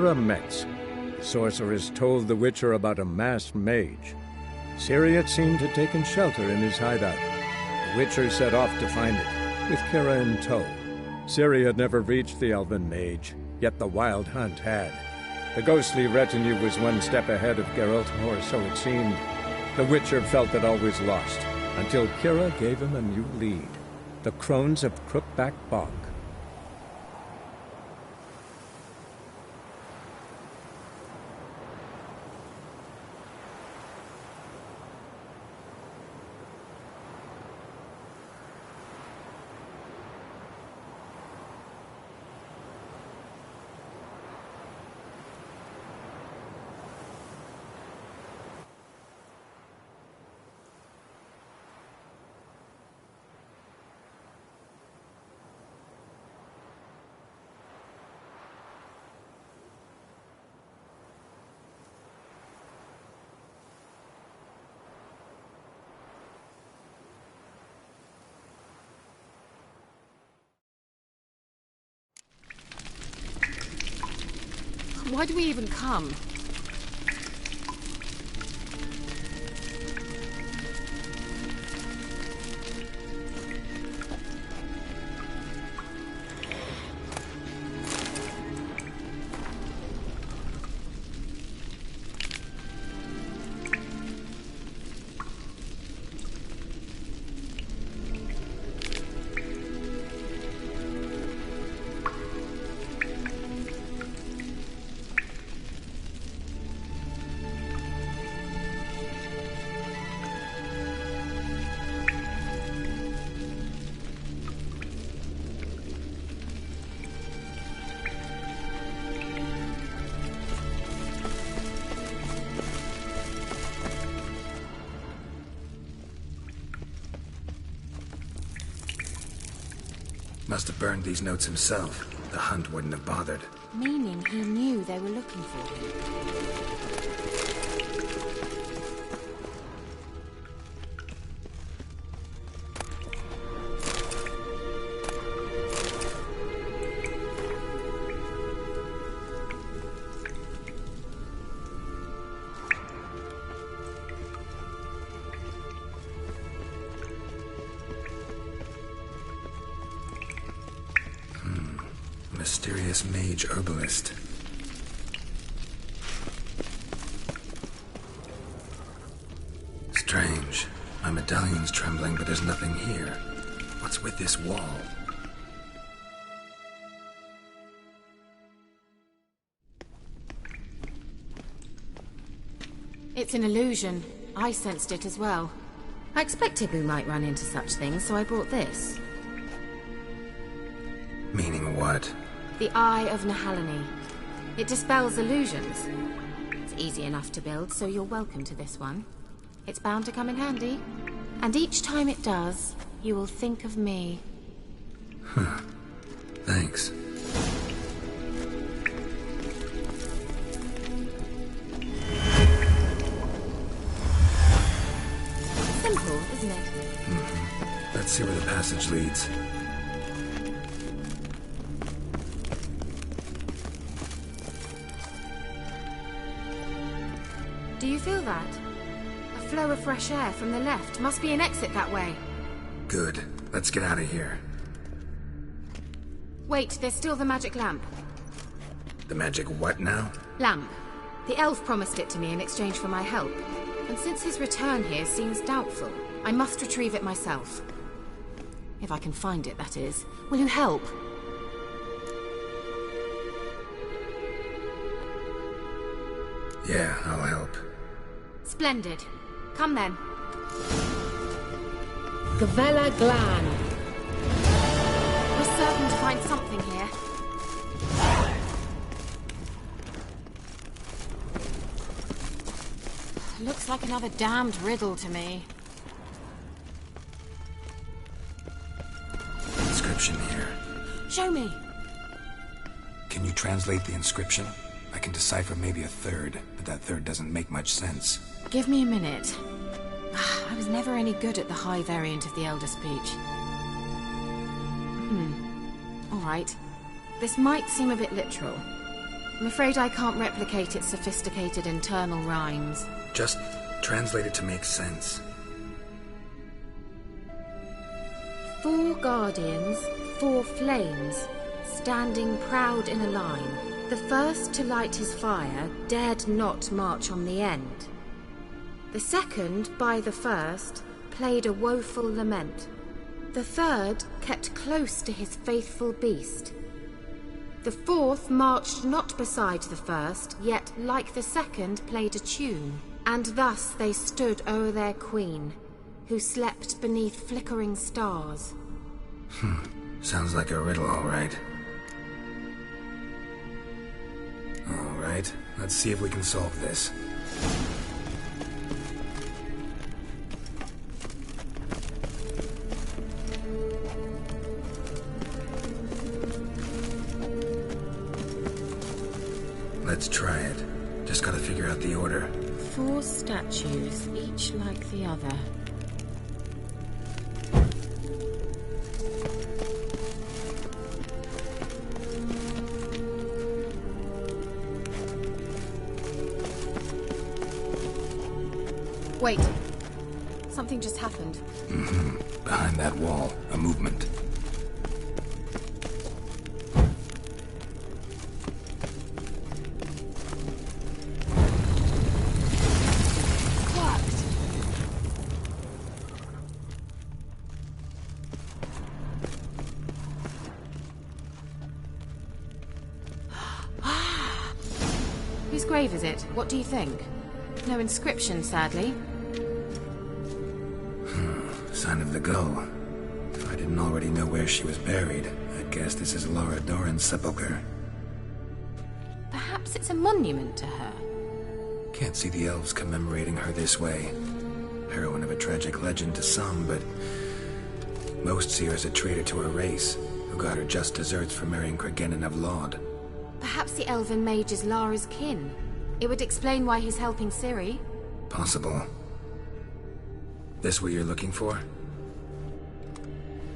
Metz. The sorceress told the Witcher about a masked mage. Ciri had seemed to have taken shelter in his hideout. The Witcher set off to find it, with Kira in tow. Ciri had never reached the elven mage, yet the wild hunt had. The ghostly retinue was one step ahead of Geralt, or so it seemed. The Witcher felt that all was lost, until Kira gave him a new lead. The Crones of Crookback Bog. Why do we even come? Must have burned these notes himself. The hunt wouldn't have bothered. Meaning he knew they were looking for him. Mysterious mage herbalist. Strange. My medallion's trembling, but there's nothing here. What's with this wall? It's an illusion. I sensed it as well. I expected we might run into such things, so I brought this. Meaning what? The Eye of Nahalani. It dispels illusions. It's easy enough to build, so you're welcome to this one. It's bound to come in handy. And each time it does, you will think of me. Huh. Thanks. Simple, isn't it? Mm-hmm. Let's see where the passage leads. Do you feel that? A flow of fresh air from the left. Must be an exit that way. Good. Let's get out of here. Wait, there's still the magic lamp. The magic what now? Lamp. The elf promised it to me in exchange for my help. And since his return here seems doubtful, I must retrieve it myself. If I can find it, that is. Will you help? Yeah, I'll help. Splendid. Come then. Gavella Glan. We're certain to find something here. Looks like another damned riddle to me. Inscription here. Show me. Can you translate the inscription? I can decipher maybe a third, but that third doesn't make much sense. Give me a minute. I was never any good at the high variant of the Elder Speech. All right. This might seem a bit literal. I'm afraid I can't replicate its sophisticated internal rhymes. Just translate it to make sense. 4 guardians, 4 flames, standing proud in a line. The first to light his fire dared not march on the end. The second, by the first, played a woeful lament. The third kept close to his faithful beast. The fourth marched not beside the first, yet, like the second, played a tune. And thus they stood o'er their queen, who slept beneath flickering stars. Sounds like a riddle, all right. All right, let's see if we can solve this. Let's try it. Just gotta figure out the order. 4 statues, each like the other. Wait. Something just happened. Behind that wall, a movement. Whose grave is it? What do you think? No inscription, sadly. Sign of the go. If I didn't already know where she was buried, I'd guess this is Laura Doran's sepulcher. Perhaps it's a monument to her. Can't see the elves commemorating her this way. Heroine of a tragic legend to some, but most see her as a traitor to her race, who got her just deserts for marrying Cregennan of Laud. Perhaps the elven mage is Lara's kin. It would explain why he's helping Ciri. Possible. This what you're looking for?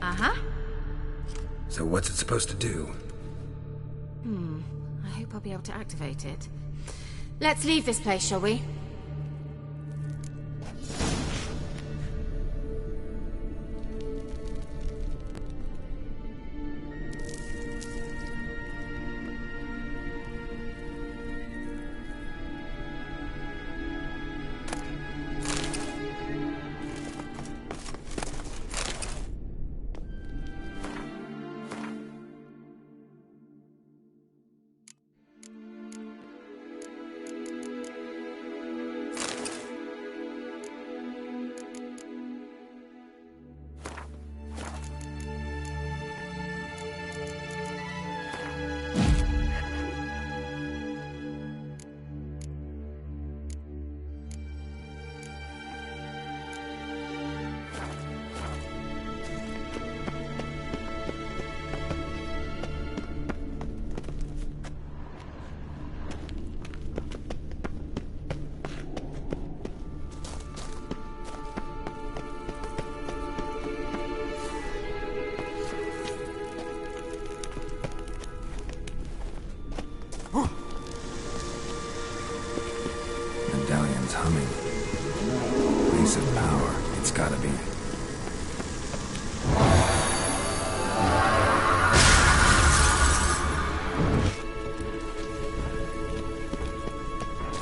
Uh-huh. So what's it supposed to do? I hope I'll be able to activate it. Let's leave this place, shall we? Medallion's humming. Place of power. It's gotta be.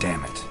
Damn it.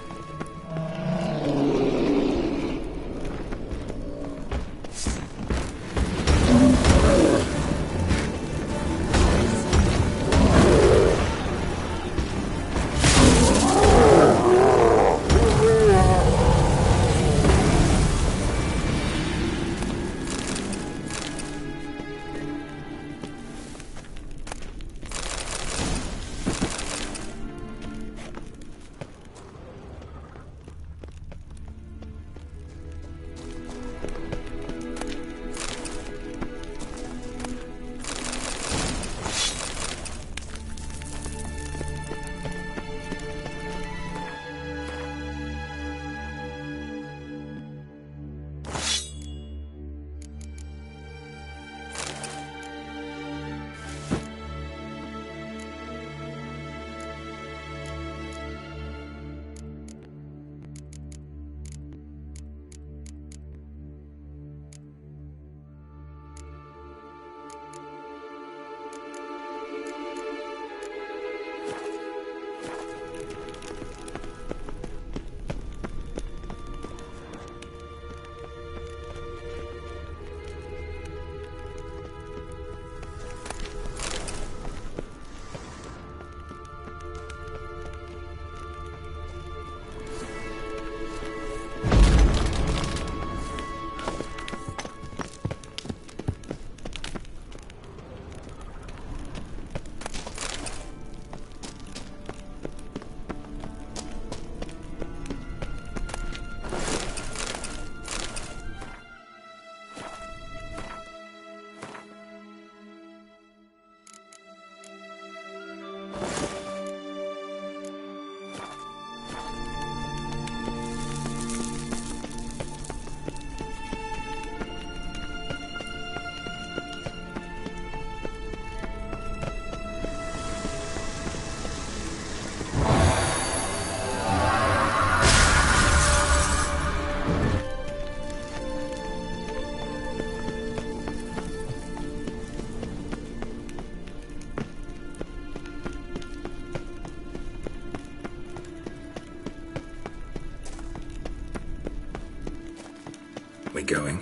going.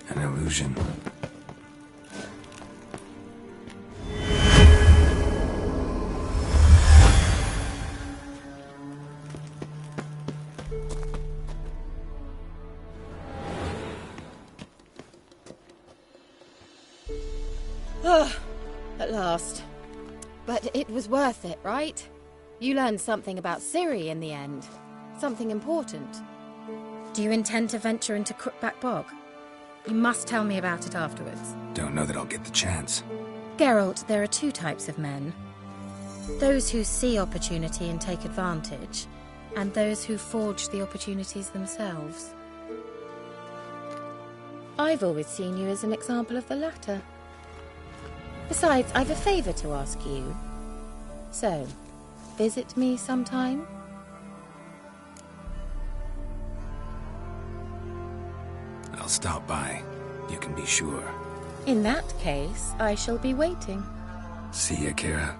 An illusion. At last. But it was worth it, right? You learned something about Ciri in the end. Something important. Do you intend to venture into Crookback Bog? You must tell me about it afterwards. Don't know that I'll get the chance. Geralt, there are two types of men. Those who see opportunity and take advantage, and those who forge the opportunities themselves. I've always seen you as an example of the latter. Besides, I've a favour to ask you. So, visit me sometime? I'll stop by. You can be sure. In that case, I shall be waiting. See ya, Kira.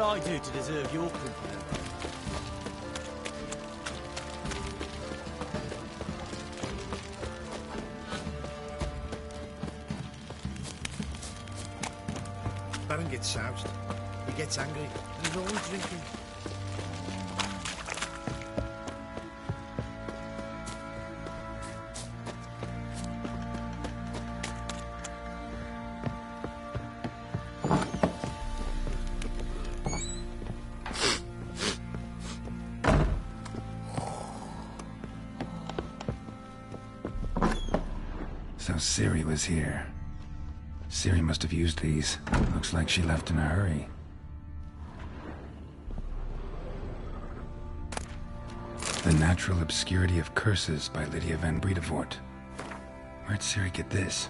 I do to deserve your company? Baron gets soused. He gets angry, and he's always drinking. So Ciri was here. Ciri must have used these. Looks like she left in a hurry. The Natural Obscurity of Curses by Lydia van Bredevoort. Where'd Ciri get this?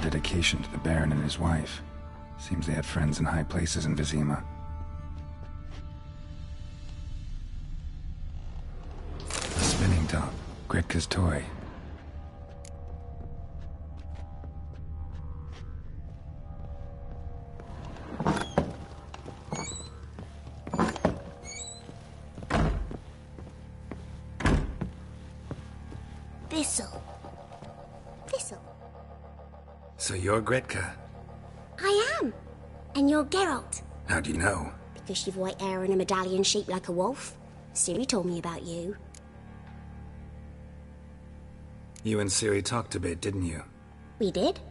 Dedication to the Baron and his wife. Seems they had friends in high places in Vizima. A spinning top. Gretka's toy. Thistle. Thistle. So you're Gretka? I am. And you're Geralt. How do you know? Because you've white hair and a medallion shaped like a wolf. Ciri told me about you. You and Ciri talked a bit, didn't you? We did.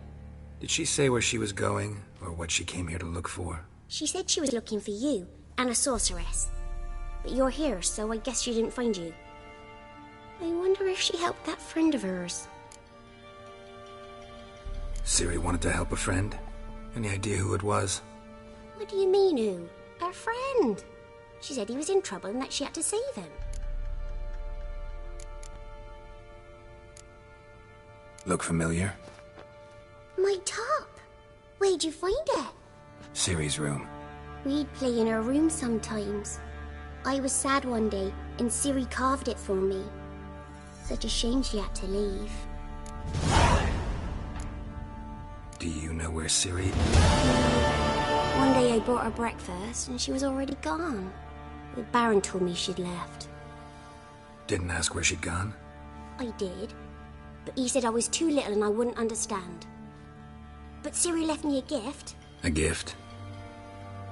Did she say where she was going, or what she came here to look for? She said she was looking for you and a sorceress. But you're here, so I guess she didn't find you. I wonder if she helped that friend of hers. Ciri wanted to help a friend? Any idea who it was? What do you mean, who? Her friend. She said he was in trouble and that she had to save him. Look familiar? My top. Where'd you find it? Ciri's room. We'd play in her room sometimes. I was sad one day and Ciri carved it for me. Such a shame she had to leave. Do you know where Ciri... One day I brought her breakfast and she was already gone. The Baron told me she'd left. Didn't ask where she'd gone? I did, but he said I was too little and I wouldn't understand. But Ciri left me a gift. A gift?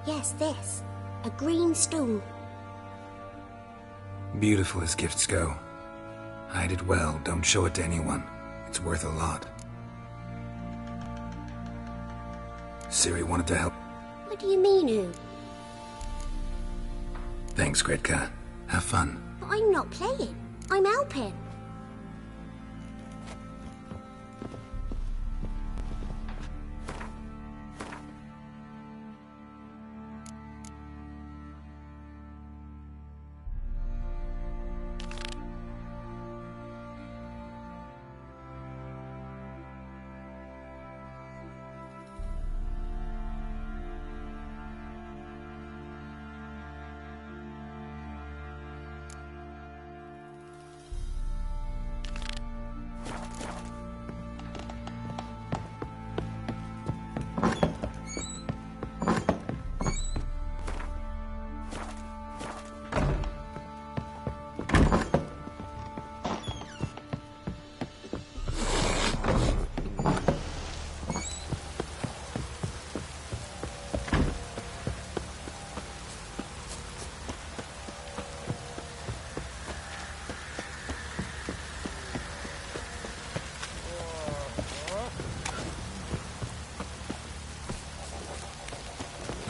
Yes, this. A green stone. Beautiful as gifts go. Hide it well, don't show it to anyone. It's worth a lot. Ciri wanted to help. What do you mean, who? Thanks, Gretka. Have fun. But I'm not playing. I'm helping.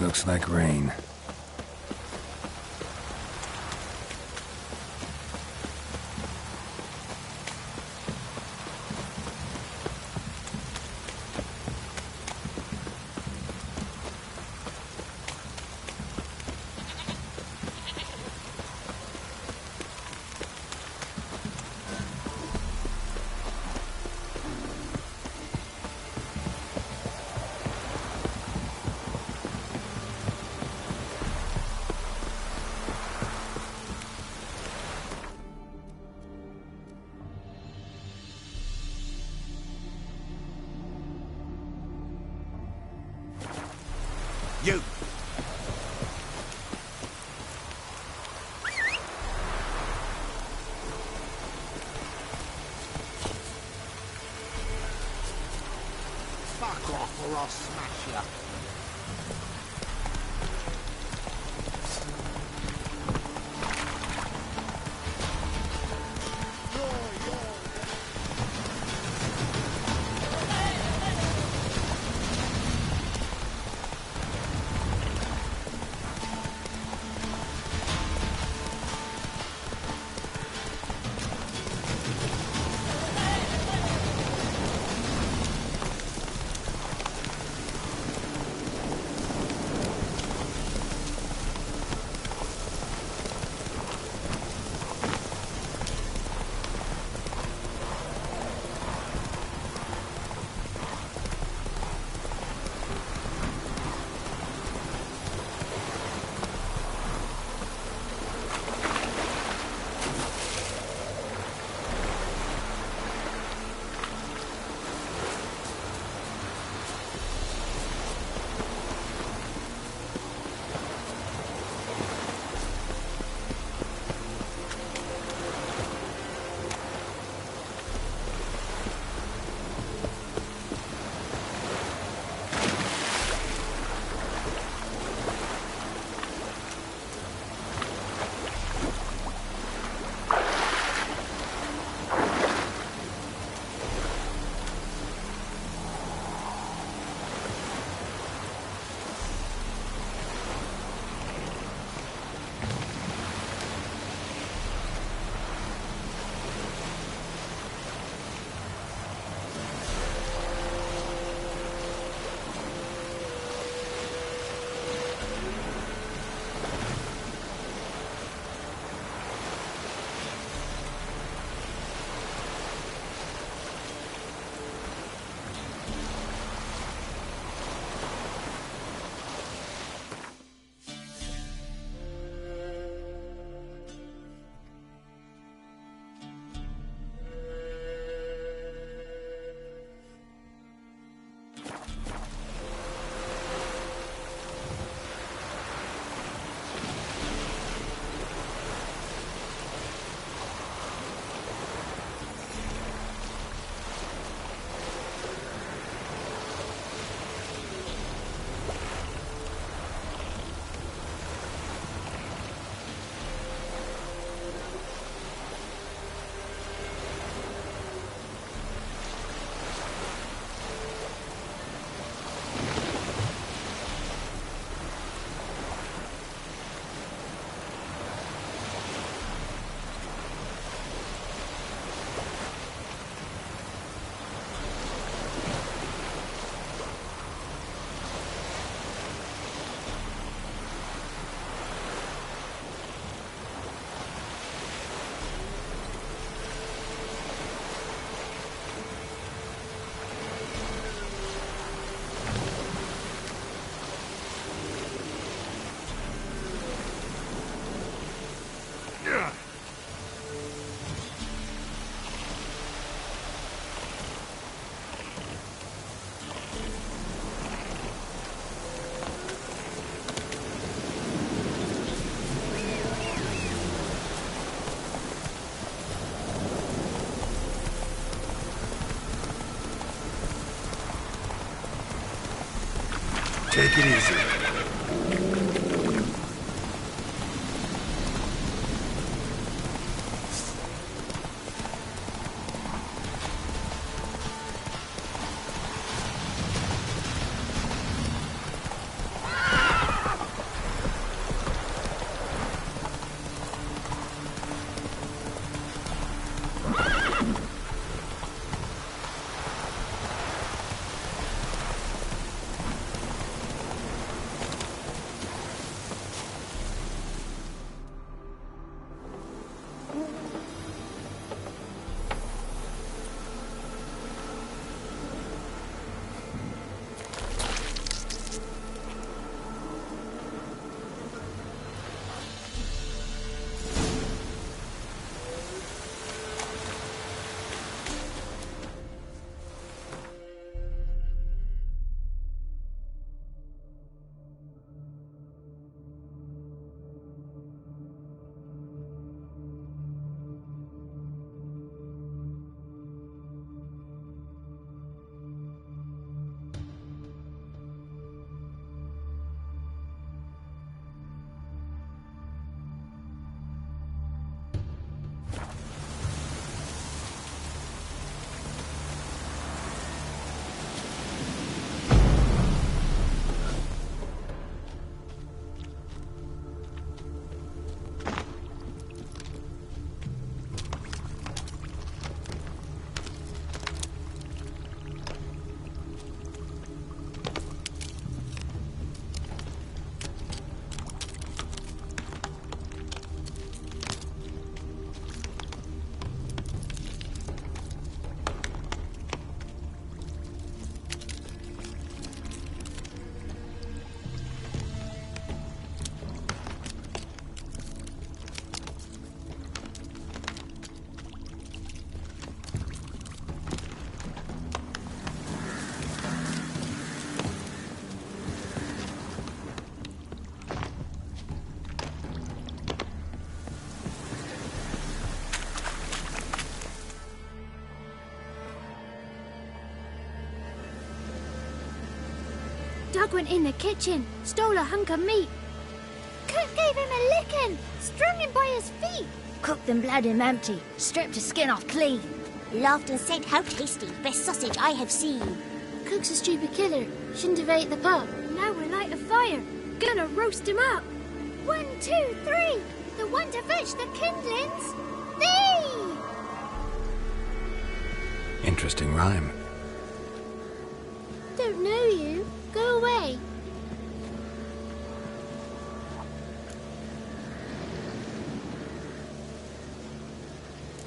Looks like rain. You! Fuck off or I'll smash you. Take it easy. Doug went in the kitchen, stole a hunk of meat. Cook gave him a licking, strung him by his feet. Cooked and bled him empty, stripped his skin off clean. Laughed and said, how tasty, best sausage I have seen. Cook's a stupid killer, shouldn't have ate the pup. Now we'll light a fire, gonna roast him up. 1, 2, 3, the one to fetch the kindlings, thee! Interesting rhyme. Don't know you, go away.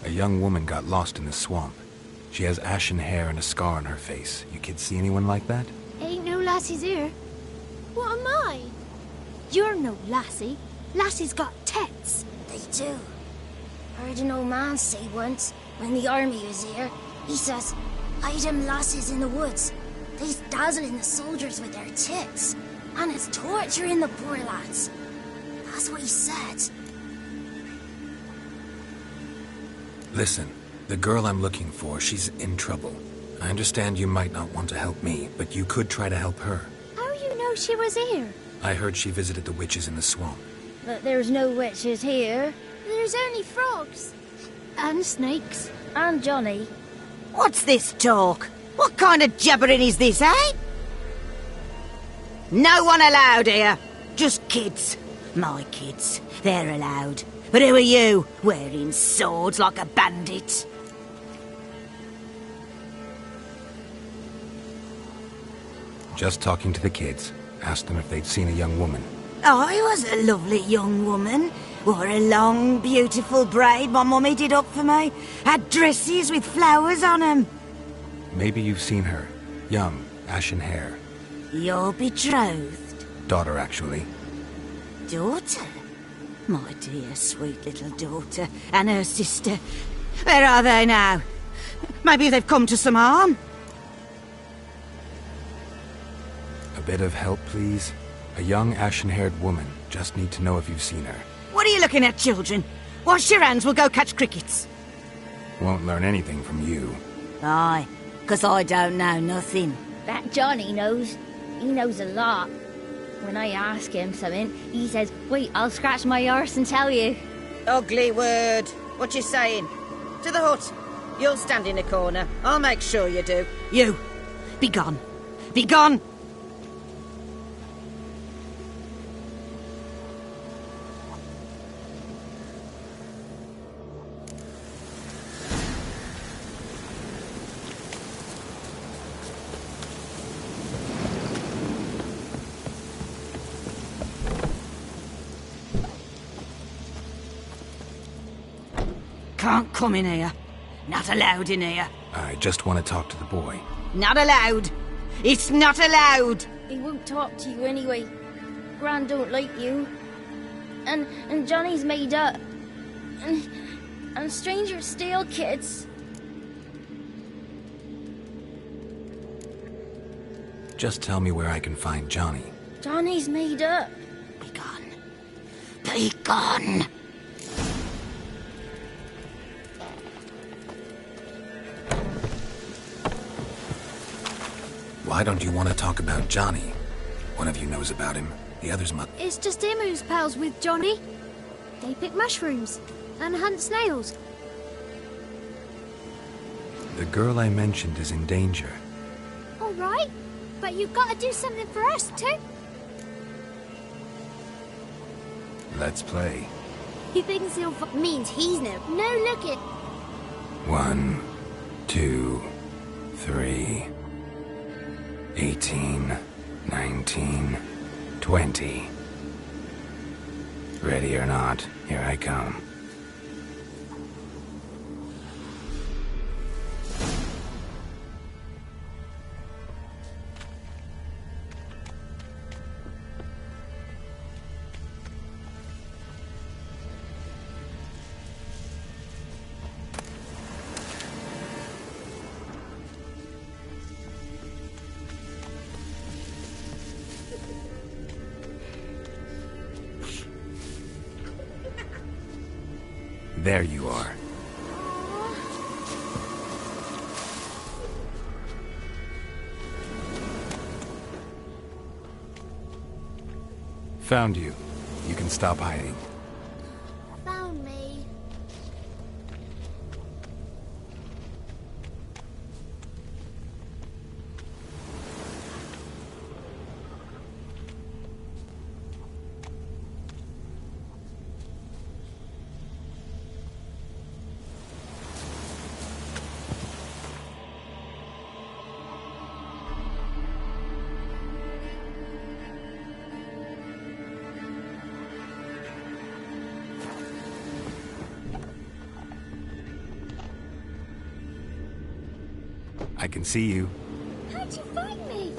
A young woman got lost in the swamp. She has ashen hair and a scar on her face. You kids see anyone like that? Ain't no lassies here. What am I? You're no lassie. Lassie's got tits. They do. Heard an old man say once, when the army was here, he says, "Hide them lasses in the woods. They's dazzling the soldiers with their tits, and it's torturing the poor lads." That's what he said. Listen, the girl I'm looking for, she's in trouble. I understand you might not want to help me, but you could try to help her. How you know she was here? I heard she visited the witches in the swamp. But there's no witches here. There's only frogs. And snakes. And Johnny. What's this talk? What kind of jabbering is this, eh? No one allowed here. Just kids. My kids. They're allowed. But who are you, wearing swords like a bandit? Just talking to the kids. Asked them if they'd seen a young woman. I was a lovely young woman. Wore a long, beautiful braid my mummy did up for me. Had dresses with flowers on them. Maybe you've seen her. Young, ashen hair. Your betrothed? Daughter, actually. Daughter? My dear, sweet little daughter. And her sister. Where are they now? Maybe they've come to some harm? A bit of help, please? A young, ashen-haired woman. Just need to know if you've seen her. What are you looking at, children? Wash your hands, we'll go catch crickets. Won't learn anything from you. Aye, 'cause I don't know nothing. That Johnny knows. He knows a lot. When I ask him something, he says, "Wait, I'll scratch my arse and tell you." Ugly word. What you saying? To the hut. You'll stand in a corner. I'll make sure you do. You, be gone. Be gone! Can't come in here. Not allowed in here. I just want to talk to the boy. Not allowed. It's not allowed. He won't talk to you anyway. Gran don't like you. And Johnny's made up. And strangers steal kids. Just tell me where I can find Johnny. Johnny's made up. Be gone. Be gone. Why don't you want to talk about Johnny? One of you knows about him. The others must. It's just him who's pals with Johnny. They pick mushrooms and hunt snails. The girl I mentioned is in danger. All right, but you've got to do something for us too. Let's play. He thinks he'll means he's no looking. 1, 2, 3, 18, 19, 20. Ready or not, here I come. There you are. Found you. You can stop hiding. Found me. I can see you. How'd you find me?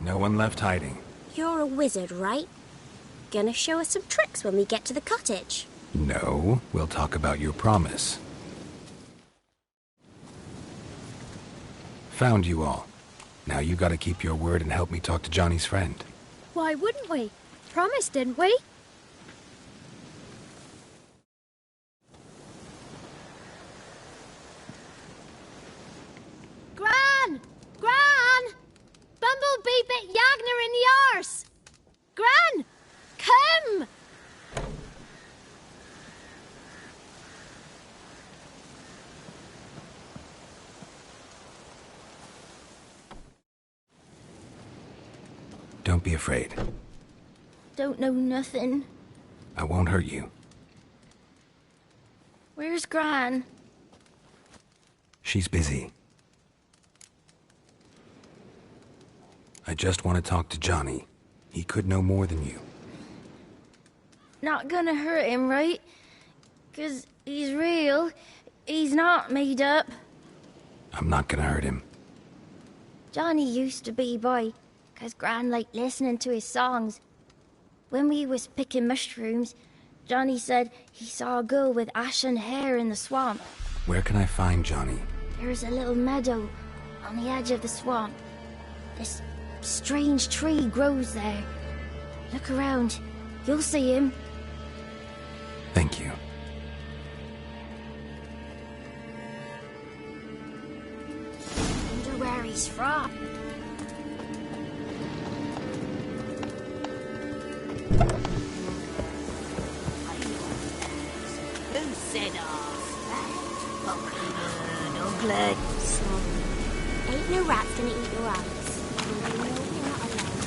No one left hiding. You're a wizard, right? Gonna show us some tricks when we get to the cottage. No, we'll talk about your promise. Found you all. Now you gotta keep your word and help me talk to Johnny's friend. Why wouldn't we? Promised, didn't we? Gran! Gran! Bumblebee bit Yagner in the arse! Gran! Come! Don't be afraid. Don't know nothing. I won't hurt you. Where's Gran? She's busy. I just want to talk to Johnny. He could know more than you. Not gonna hurt him, right? 'Cause he's real. He's not made up. I'm not gonna hurt him. Johnny used to be by, 'cause Gran liked listening to his songs. When we was picking mushrooms, Johnny said he saw a girl with ashen hair in the swamp. Where can I find Johnny? There's a little meadow on the edge of the swamp. This strange tree grows there. Look around. You'll see him. Thank you. Wonder where he's from. Who said ugly? Ain't no rat's gonna eat your eyes. And you know you're not alone.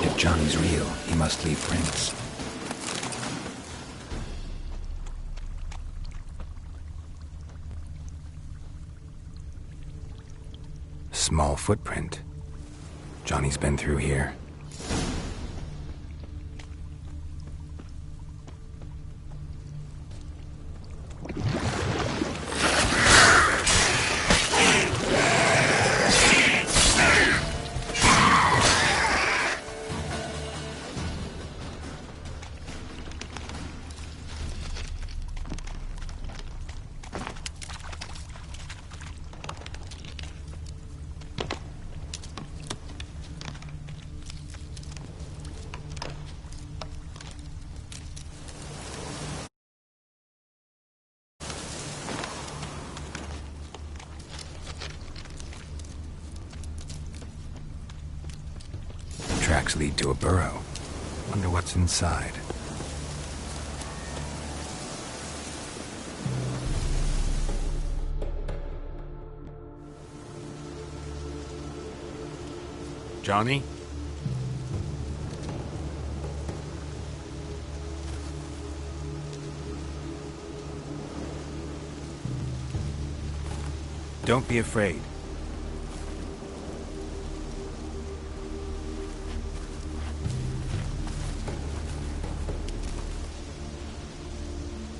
If Johnny's real, he must leave prints. Small footprint. Johnny's been through here. tracks lead to a burrow. Wonder what's inside. Johnny? Don't be afraid.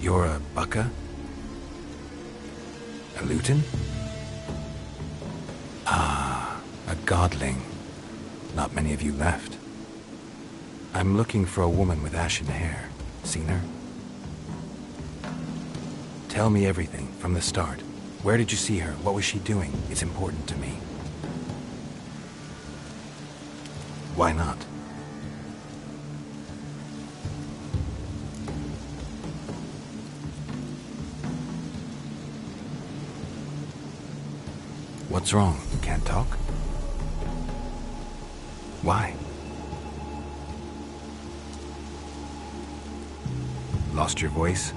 You're a Bucka? A Luton? Ah, a godling. Not many of you left. I'm looking for a woman with ashen hair. Seen her? Tell me everything, from the start. Where did you see her? What was she doing? It's important to me. Why not? What's wrong? You can't talk? Why? Lost your voice?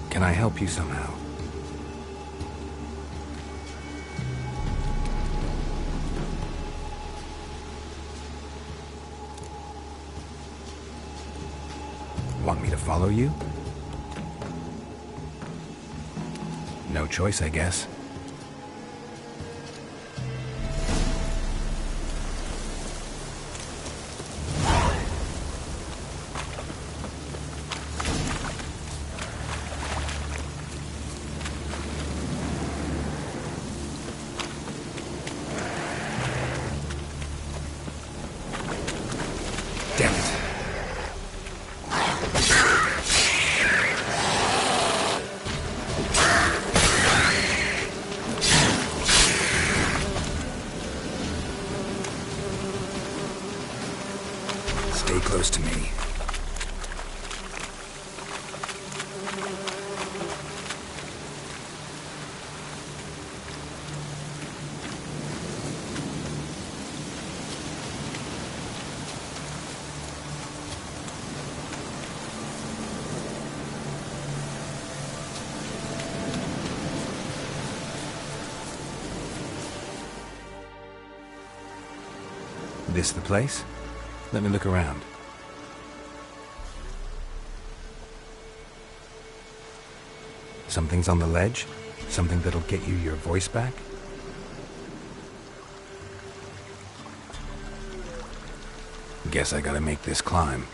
Can I help you somehow? Want me to follow you? No choice, I guess. Damn it. Stay close to me. This the place? Let me look around. Something's on the ledge? Something that'll get you your voice back? Guess I gotta make this climb.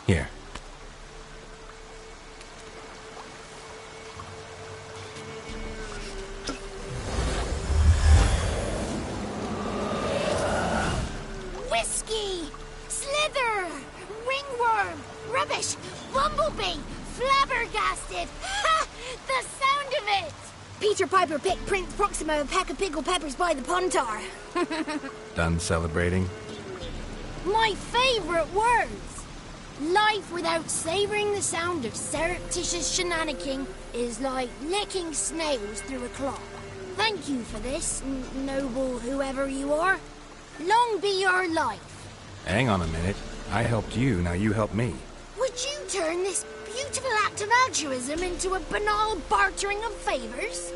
Here. Whiskey! Slither! Ringworm! Rubbish! Bumblebee! Flabbergasted! Ha! The sound of it! Peter Piper picked Prince Proxima a pack of pickled peppers by the Pontar. Done celebrating? My favourite words! Life without savouring the sound of surreptitious shenanigans is like licking snails through a cloth. Thank you for this, noble whoever you are. Long be your life. Hang on a minute. I helped you, now you help me. Would you turn this beautiful act of altruism into a banal bartering of favours?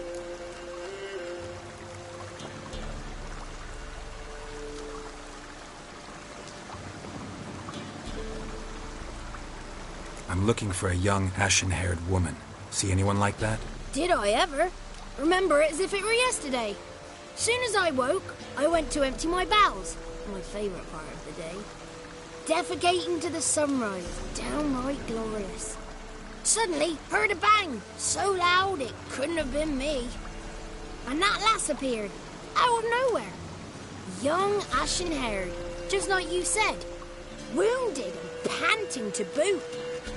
I'm looking for a young, ashen-haired woman. See anyone like that? Did I ever? Remember it as if it were yesterday. Soon as I woke, I went to empty my bowels. My favourite part of the day. Defecating to the sunrise. Downright glorious. Suddenly, heard a bang. So loud it couldn't have been me. And that lass appeared. Out of nowhere. Young, ashen-haired. Just like you said. Wounded and panting to boot.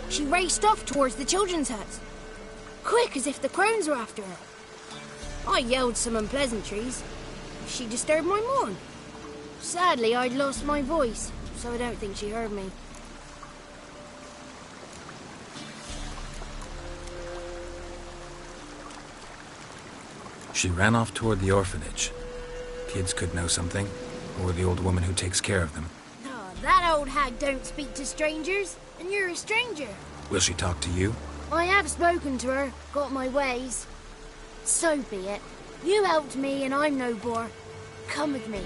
She raced off towards the children's huts. Quick as if the crones were after her. I yelled some unpleasantries. She disturbed my morn. Sadly, I'd lost my voice, so I don't think she heard me. She ran off toward the orphanage. Kids could know something, or the old woman who takes care of them. Oh, that old hag don't speak to strangers, and you're a stranger. Will she talk to you? I have spoken to her, got my ways. So be it. You helped me and I'm no bore. Come with me.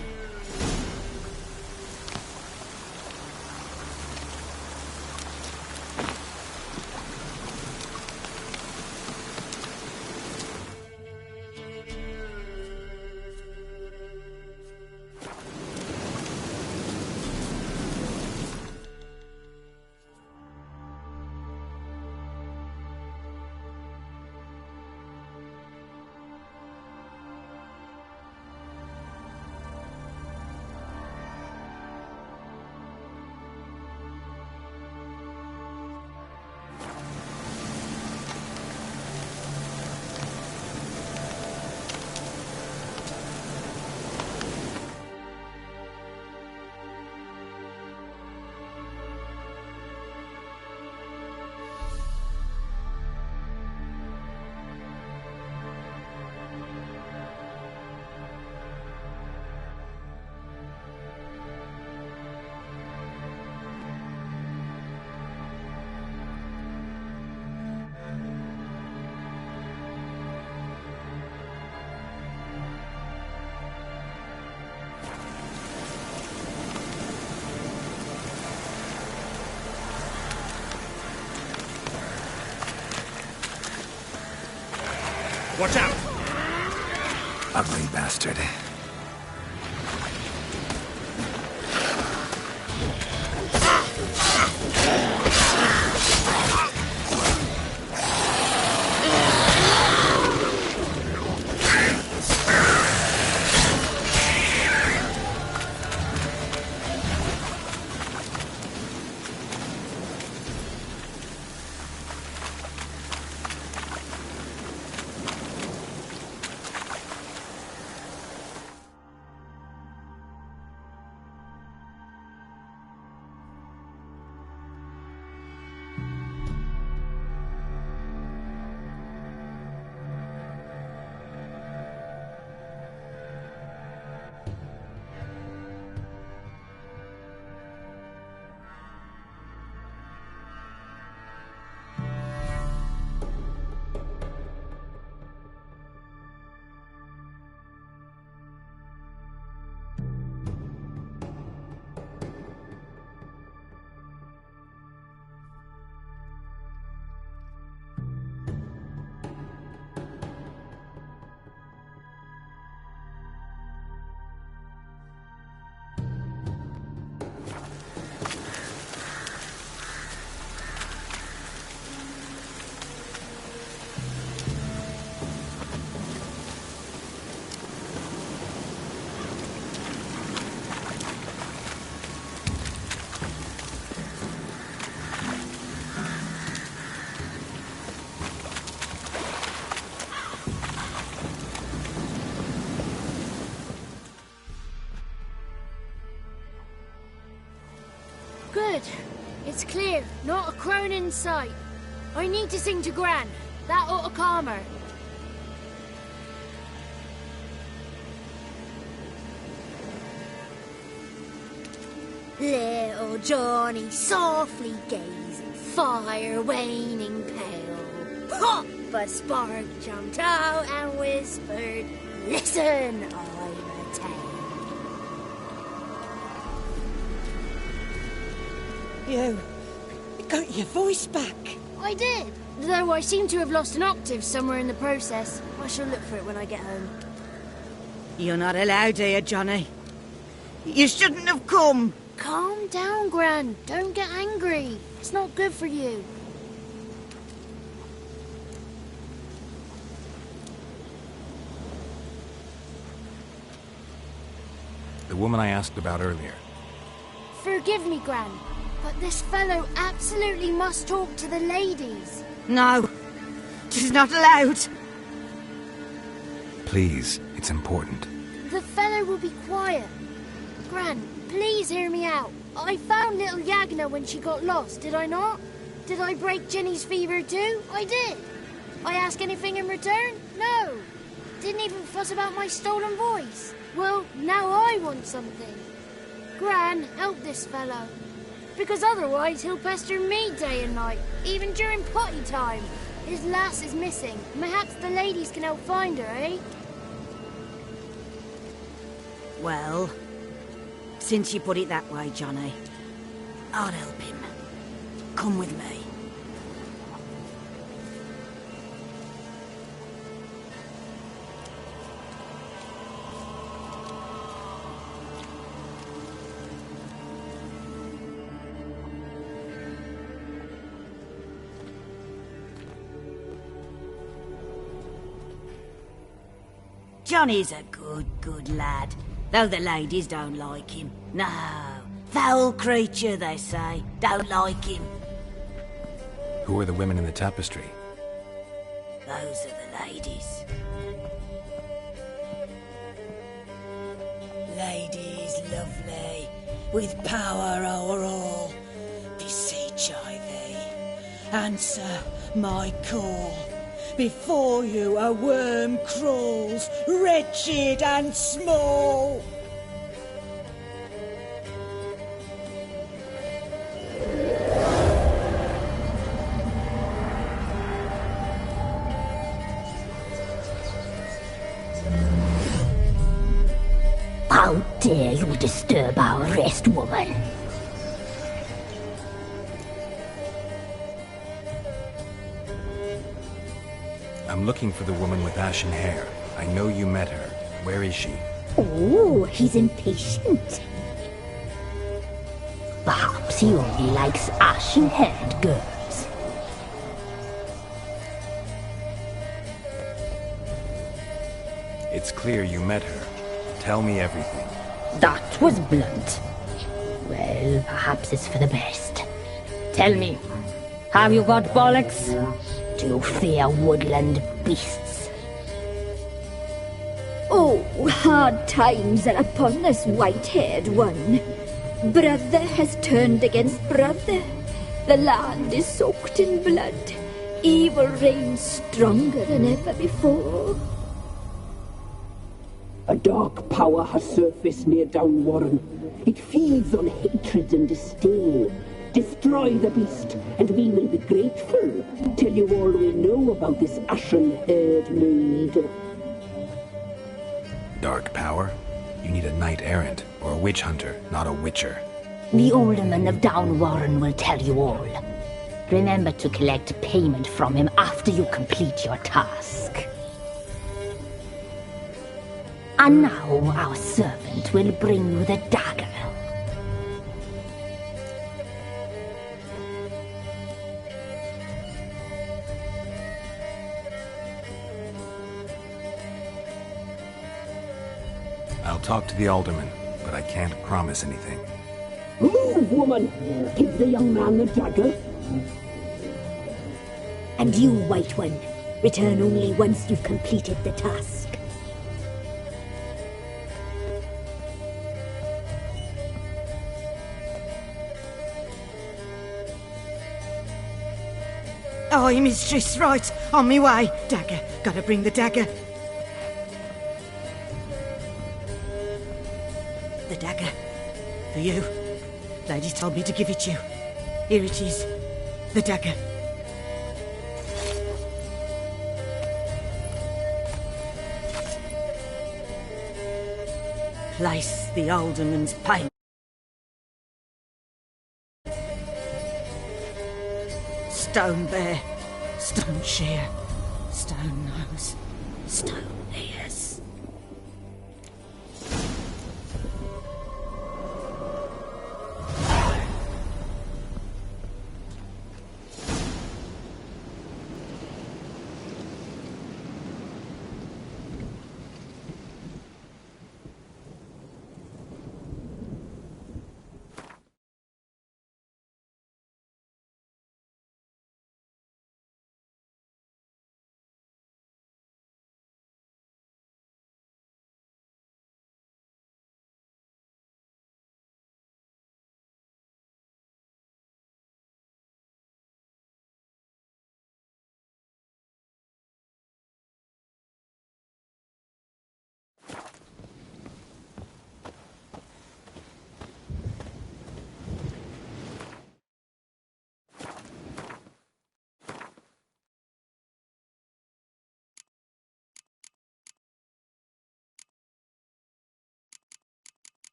Watch out! Ugly bastard. It's clear, not a crone in sight. I need to sing to Gran. That ought to calm her. Little Johnny softly gazing, fire waning pale. Pop! A spark jumped out and whispered, "Listen, I'm a tale." You got your voice back. I did, though I seem to have lost an octave somewhere in the process. I shall look for it when I get home. You're not allowed here, Johnny. You shouldn't have come. Calm down, Gran. Don't get angry. It's not good for you. The woman I asked about earlier. Forgive me, Gran, but this fellow absolutely must talk to the ladies. No, she's not allowed. Please, it's important. The fellow will be quiet. Gran, please hear me out. I found little Yagna when she got lost, did I not? Did I break Jenny's fever too? I did. I ask anything in return? No. Didn't even fuss about my stolen voice. Well, now I want something. Gran, help this fellow. Because otherwise he'll pester me day and night, even during potty time. His lass is missing. Perhaps the ladies can help find her, eh? Well, since you put it that way, Johnny, I'll help him. Come with me. Johnny's a good lad, though the ladies don't like him. No, foul creature, they say. Don't like him. Who are the women in the tapestry? Those are the ladies. Ladies lovely, with power o'er all. Beseech I thee, answer my call. Before you a worm crawls, wretched and small. How dare you disturb our rest, woman? I'm looking for the woman with ashen hair. I know you met her. Where is she? Oh, he's impatient. Perhaps he only likes ashen-haired girls. It's clear you met her. Tell me everything. That was blunt. Well, perhaps it's for the best. Tell me, have you got bollocks? Do you fear woodland beasts? Oh, hard times are upon this white-haired one. Brother has turned against brother. The land is soaked in blood. Evil reigns stronger than ever before. A dark power has surfaced near Downwarren. It feeds on hatred and disdain. Destroy the beast, and we will be grateful. Tell you all we know about this ashen-haired maid. Dark power? You need a knight-errant, or a witch-hunter, not a witcher. The alderman of Downwarren will tell you all. Remember to collect payment from him after you complete your task. And now our servant will bring you the dagger. I'll talk to the alderman, but I can't promise anything. Move, woman! Give the young man the dagger. And you, White One, return only once you've completed the task. Aye, mistress, right. On me way. Dagger. Gotta bring the dagger. The dagger. For you. Lady told me to give it you. Here it is. The dagger. Place the alderman's paint. Stone bear, stone shear, stone nose, stone ears.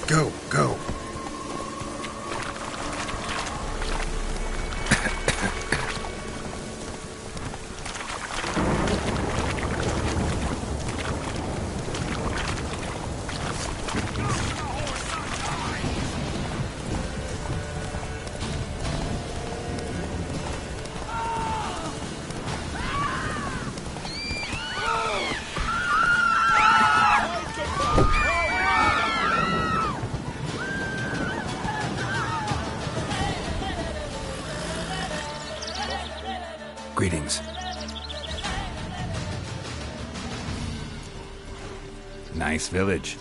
Go, go. Greetings. Nice village.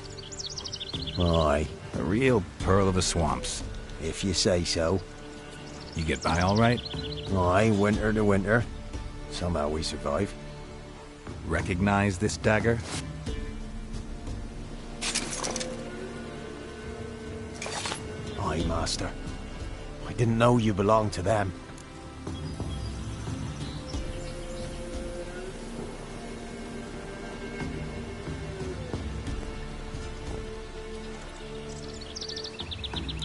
Aye. A real pearl of the swamps. If you say so. You get by all right? Aye, winter to winter. Somehow we survive. Recognize this dagger? Aye, master. I didn't know you belonged to them.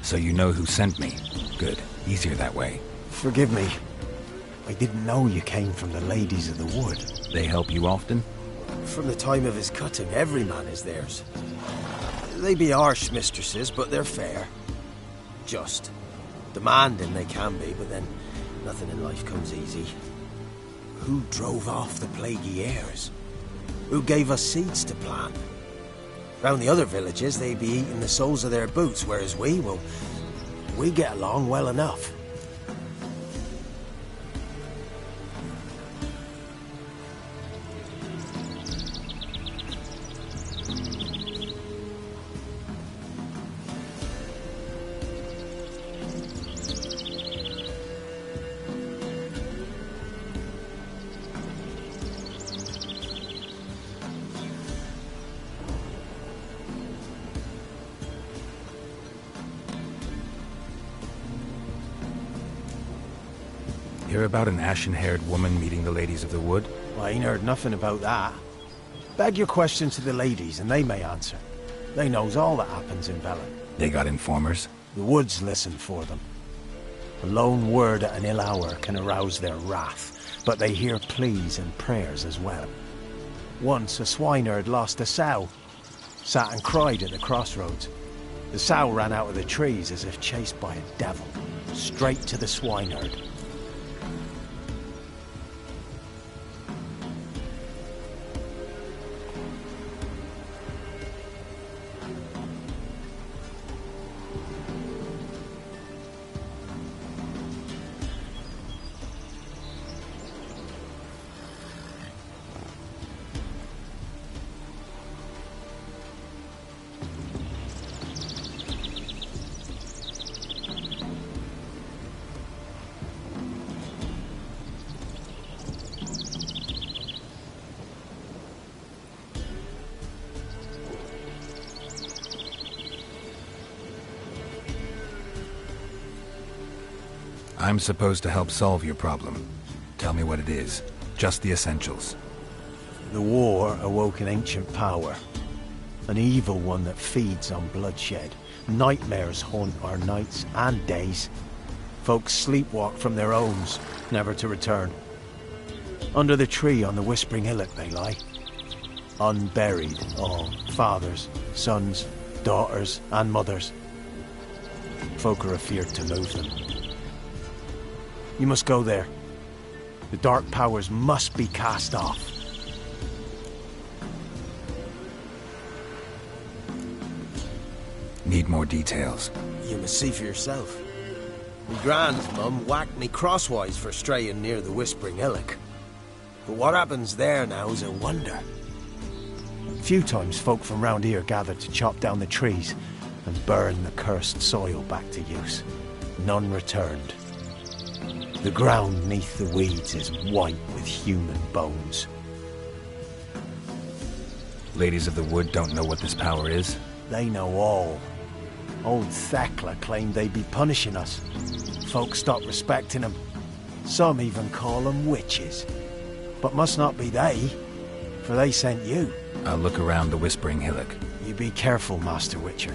So you know who sent me. Good. Easier that way. Forgive me. I didn't know you came from the ladies of the wood. They help you often? From the time of his cutting, every man is theirs. They be harsh mistresses, but they're fair. Just. Demanding they can be, but then nothing in life comes easy. Who drove off the plaguey heirs? Who gave us seeds to plant? Round the other villages, they be eating the soles of their boots, whereas we get along well enough. Hear about an ashen-haired woman meeting the ladies of the wood? I ain't heard nothing about that. Beg your questions to the ladies, and they may answer. They knows all that happens in Bellin. They got informers? The woods listen for them. A lone word at an ill hour can arouse their wrath, but they hear pleas and prayers as well. Once a swineherd lost a sow. Sat and cried at the crossroads. The sow ran out of the trees as if chased by a devil, straight to the swineherd. I'm supposed to help solve your problem. Tell me what it is. Just the essentials. The war awoke an ancient power. An evil one that feeds on bloodshed. Nightmares haunt our nights and days. Folks sleepwalk from their homes, never to return. Under the tree on the Whispering Hillock they lie. Unburied, all fathers, sons, daughters, and mothers. Folk are afeard to move them. You must go there. The dark powers must be cast off. Need more details. You must see for yourself. My grandmum whacked me crosswise for straying near the Whispering Hillock. But what happens there now is a wonder. Few times folk from round here gather to chop down the trees and burn the cursed soil back to use. None returned. The ground neath the weeds is white with human bones. Ladies of the Wood don't know what this power is? They know all. Old Thekla claimed they'd be punishing us. Folk stopped respecting them. Some even call them witches. But must not be they, for they sent you. I'll look around the Whispering Hillock. You be careful, Master Witcher.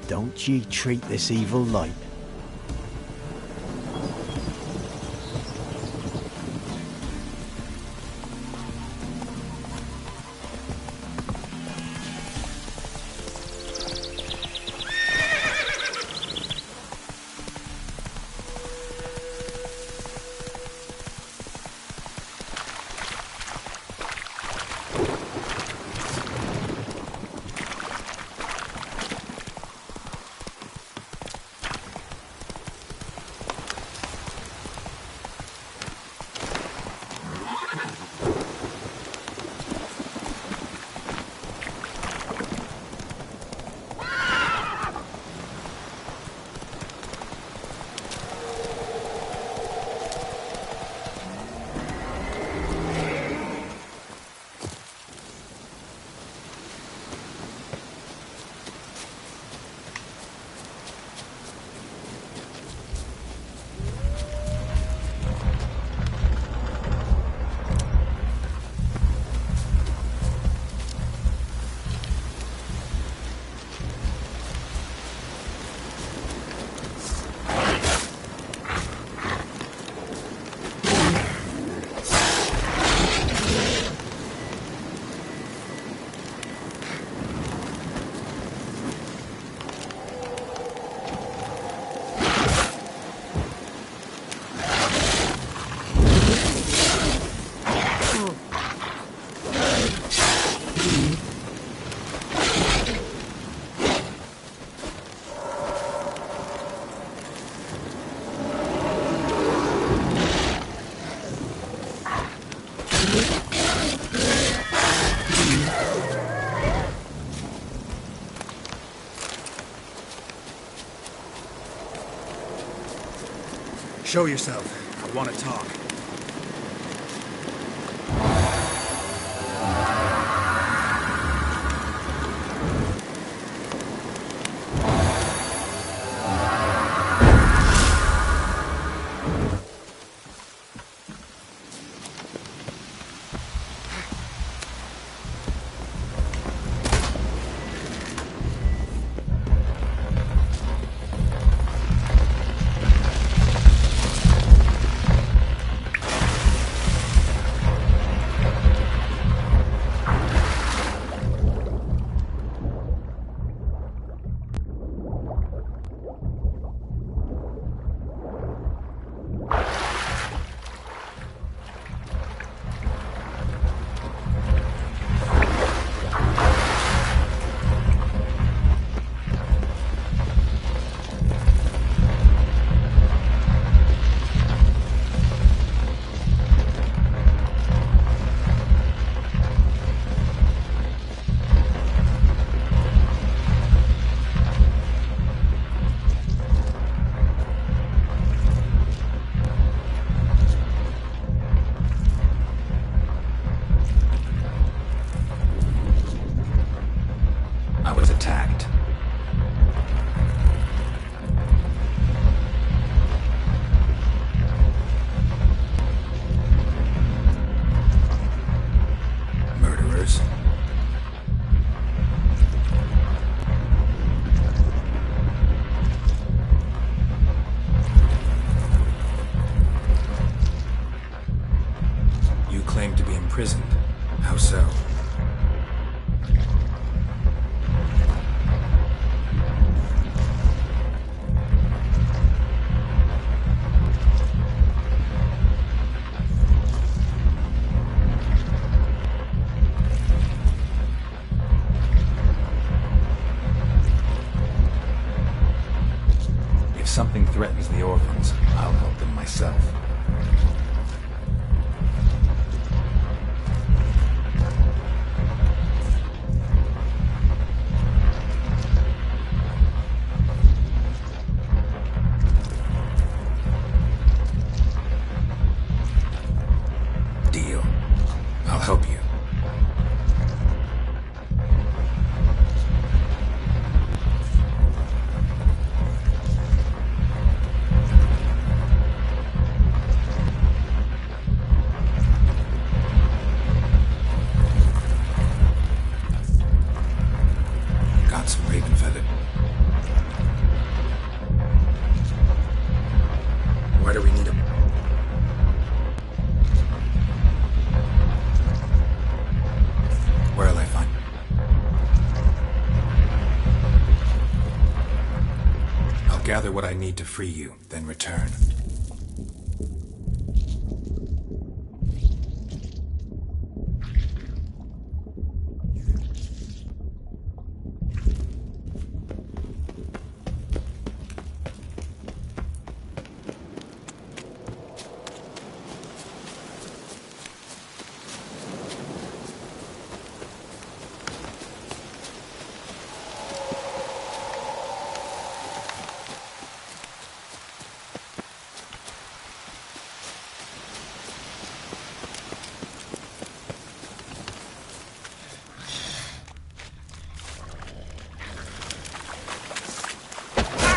Don't ye treat this evil light. Show yourself. I want to talk. imprisoned. How so? If something threatens the orphans, I'll help them myself. Deal. I'll help you. Got some raven feather. Why do we need them? Where'll I find? I'll gather what I need to free you, then return.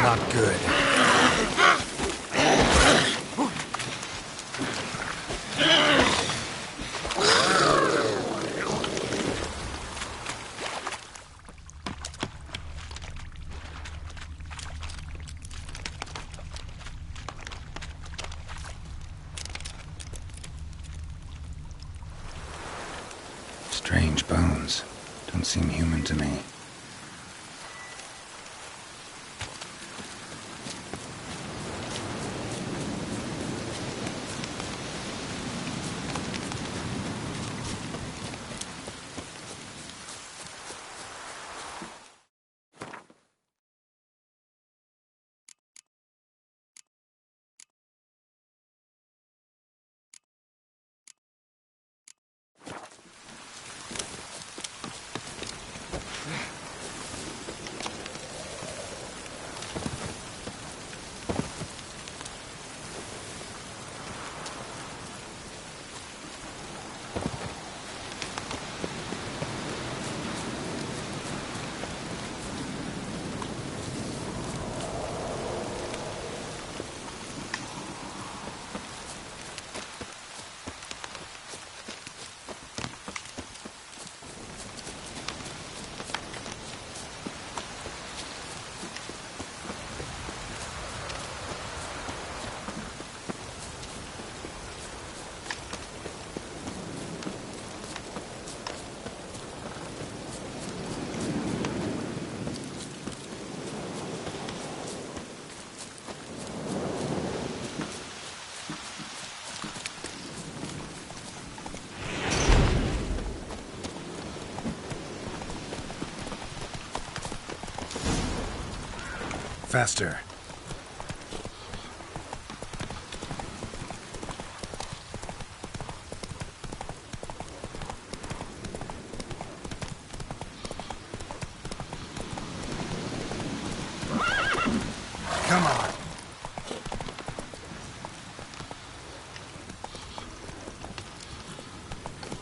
Not good. Strange bones. Don't seem human to me. Faster. Come on.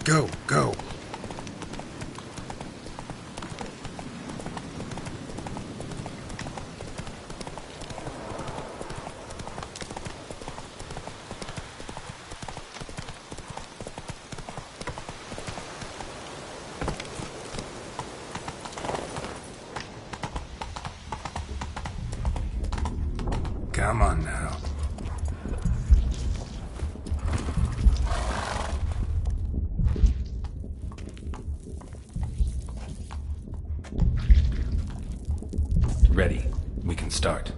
Go, go. Come on now. Ready. We can start.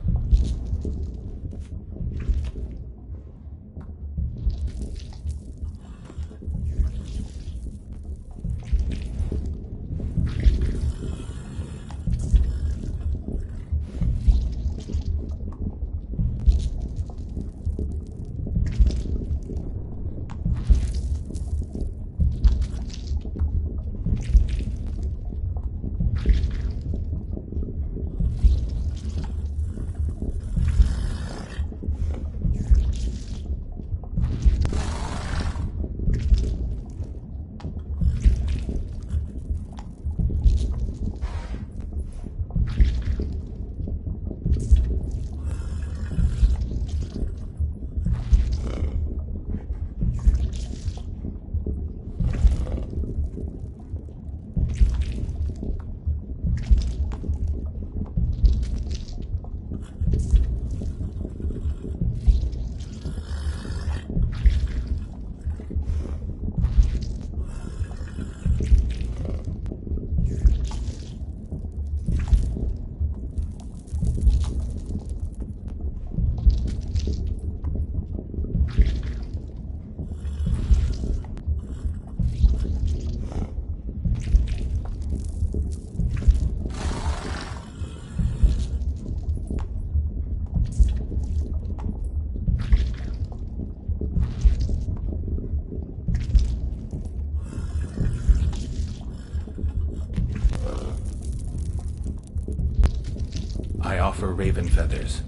I offer raven feathers.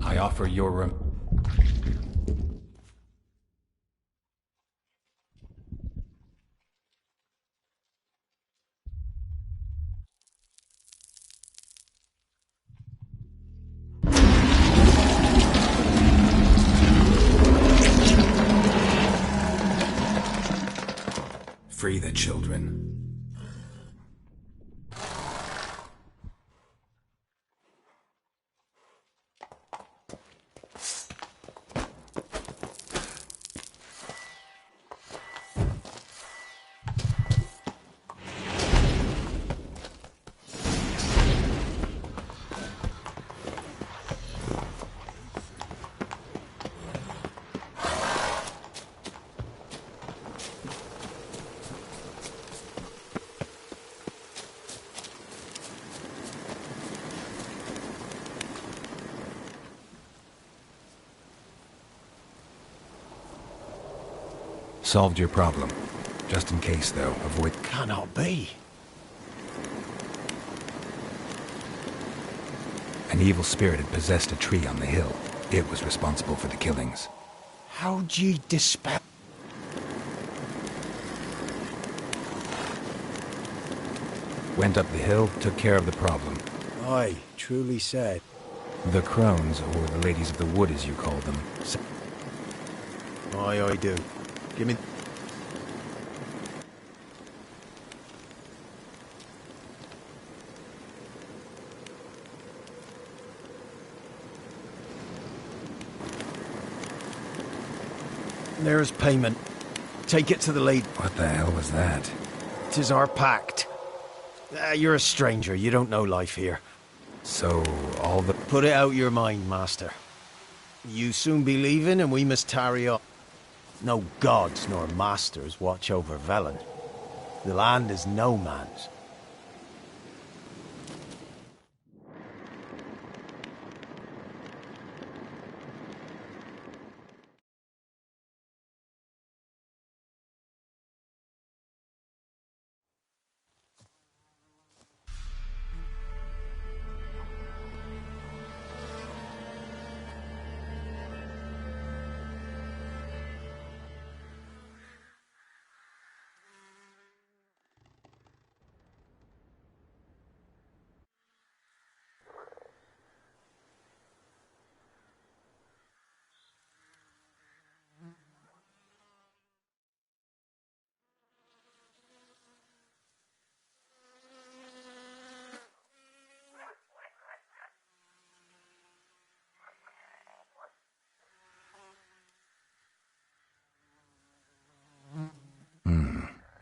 I offer your Free the children. Solved your problem. Just in case, though, avoid... Cannot be. An evil spirit had possessed a tree on the hill. It was responsible for the killings. How'd ye dispel... Went up the hill, took care of the problem. Aye, truly said. The crones, or the ladies of the wood as you call them... Aye, I do. Give me... There's payment. Take it to the lady. What the hell was that? 'Tis our pact. You're a stranger. You don't know life here. So, all the... Put it out your mind, master. You soon be leaving, and we must tarry up. No gods nor masters watch over Velen. The land is no man's.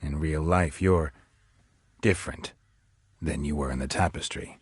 In real life, you're... different. than you were in the tapestry.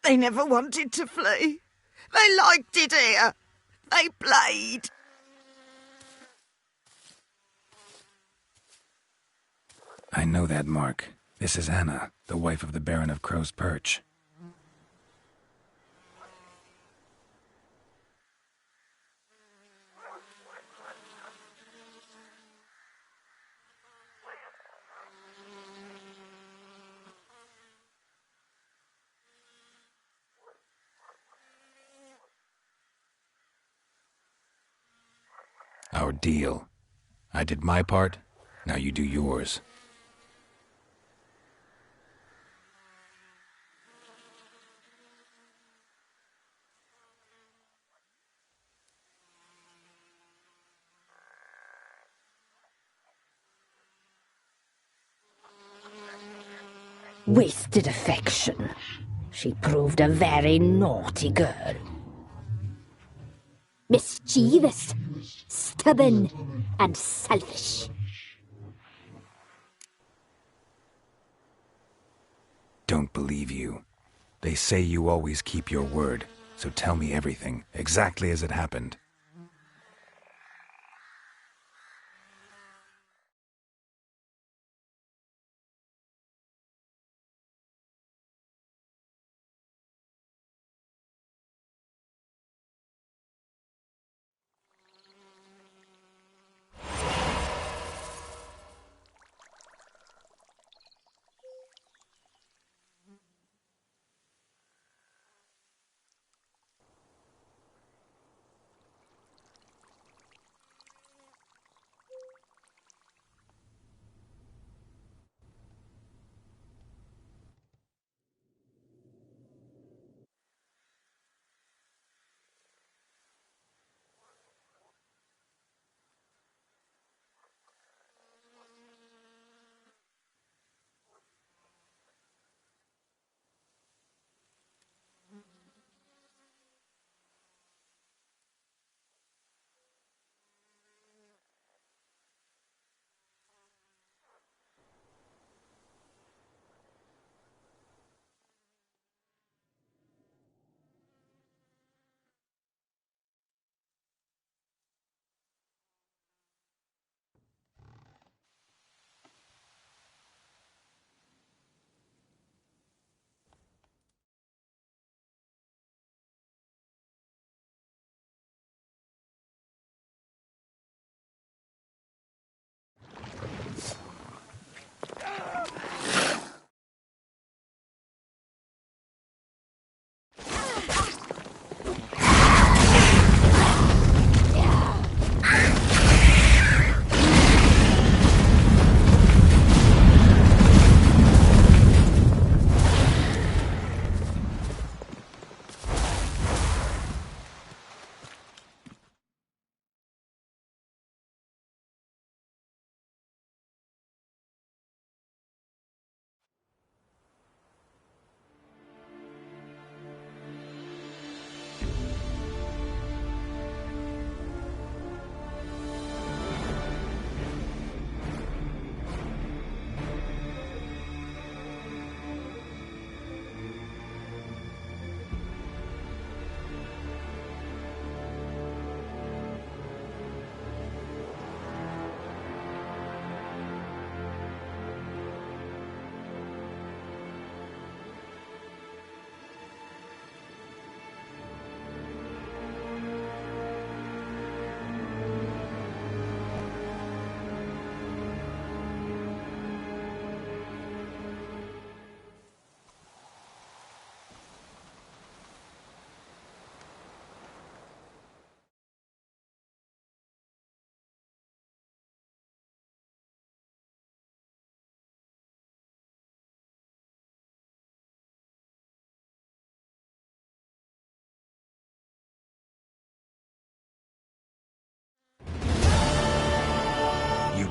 They never wanted to flee. They liked it here. They played. I know that mark. This is Anna, the wife of the Baron of Crow's Perch. Our deal. I did my part, now you do yours. Wasted affection. She proved a very naughty girl. Mischievous, stubborn, and selfish. Don't believe you. They say you always keep your word, so tell me everything, exactly as it happened.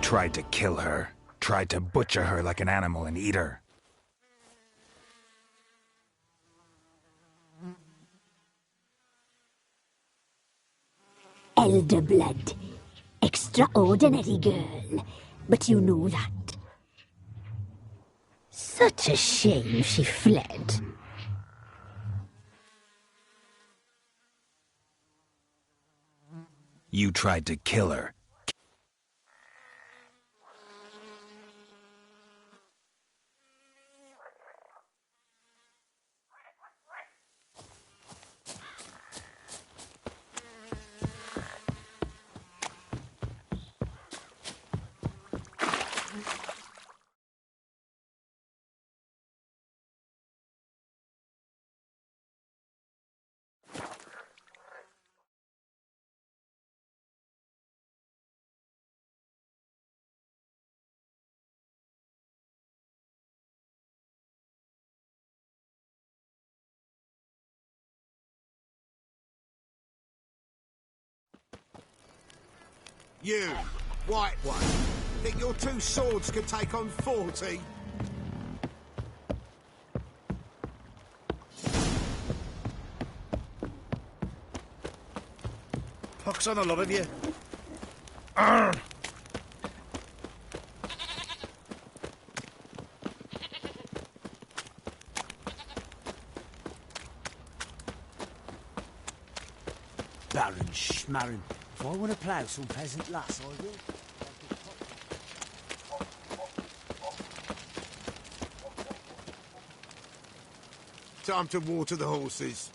tried to kill her. Tried to butcher her like an animal and eat her. Elder blood. Extraordinary girl. But you know that. Such a shame she fled. You tried to kill her. You, white one, think your two swords could take on 40? Pox on a lot of you. Baron Schmarren. If I want to plough some peasant lass, I will. Time to water the horses.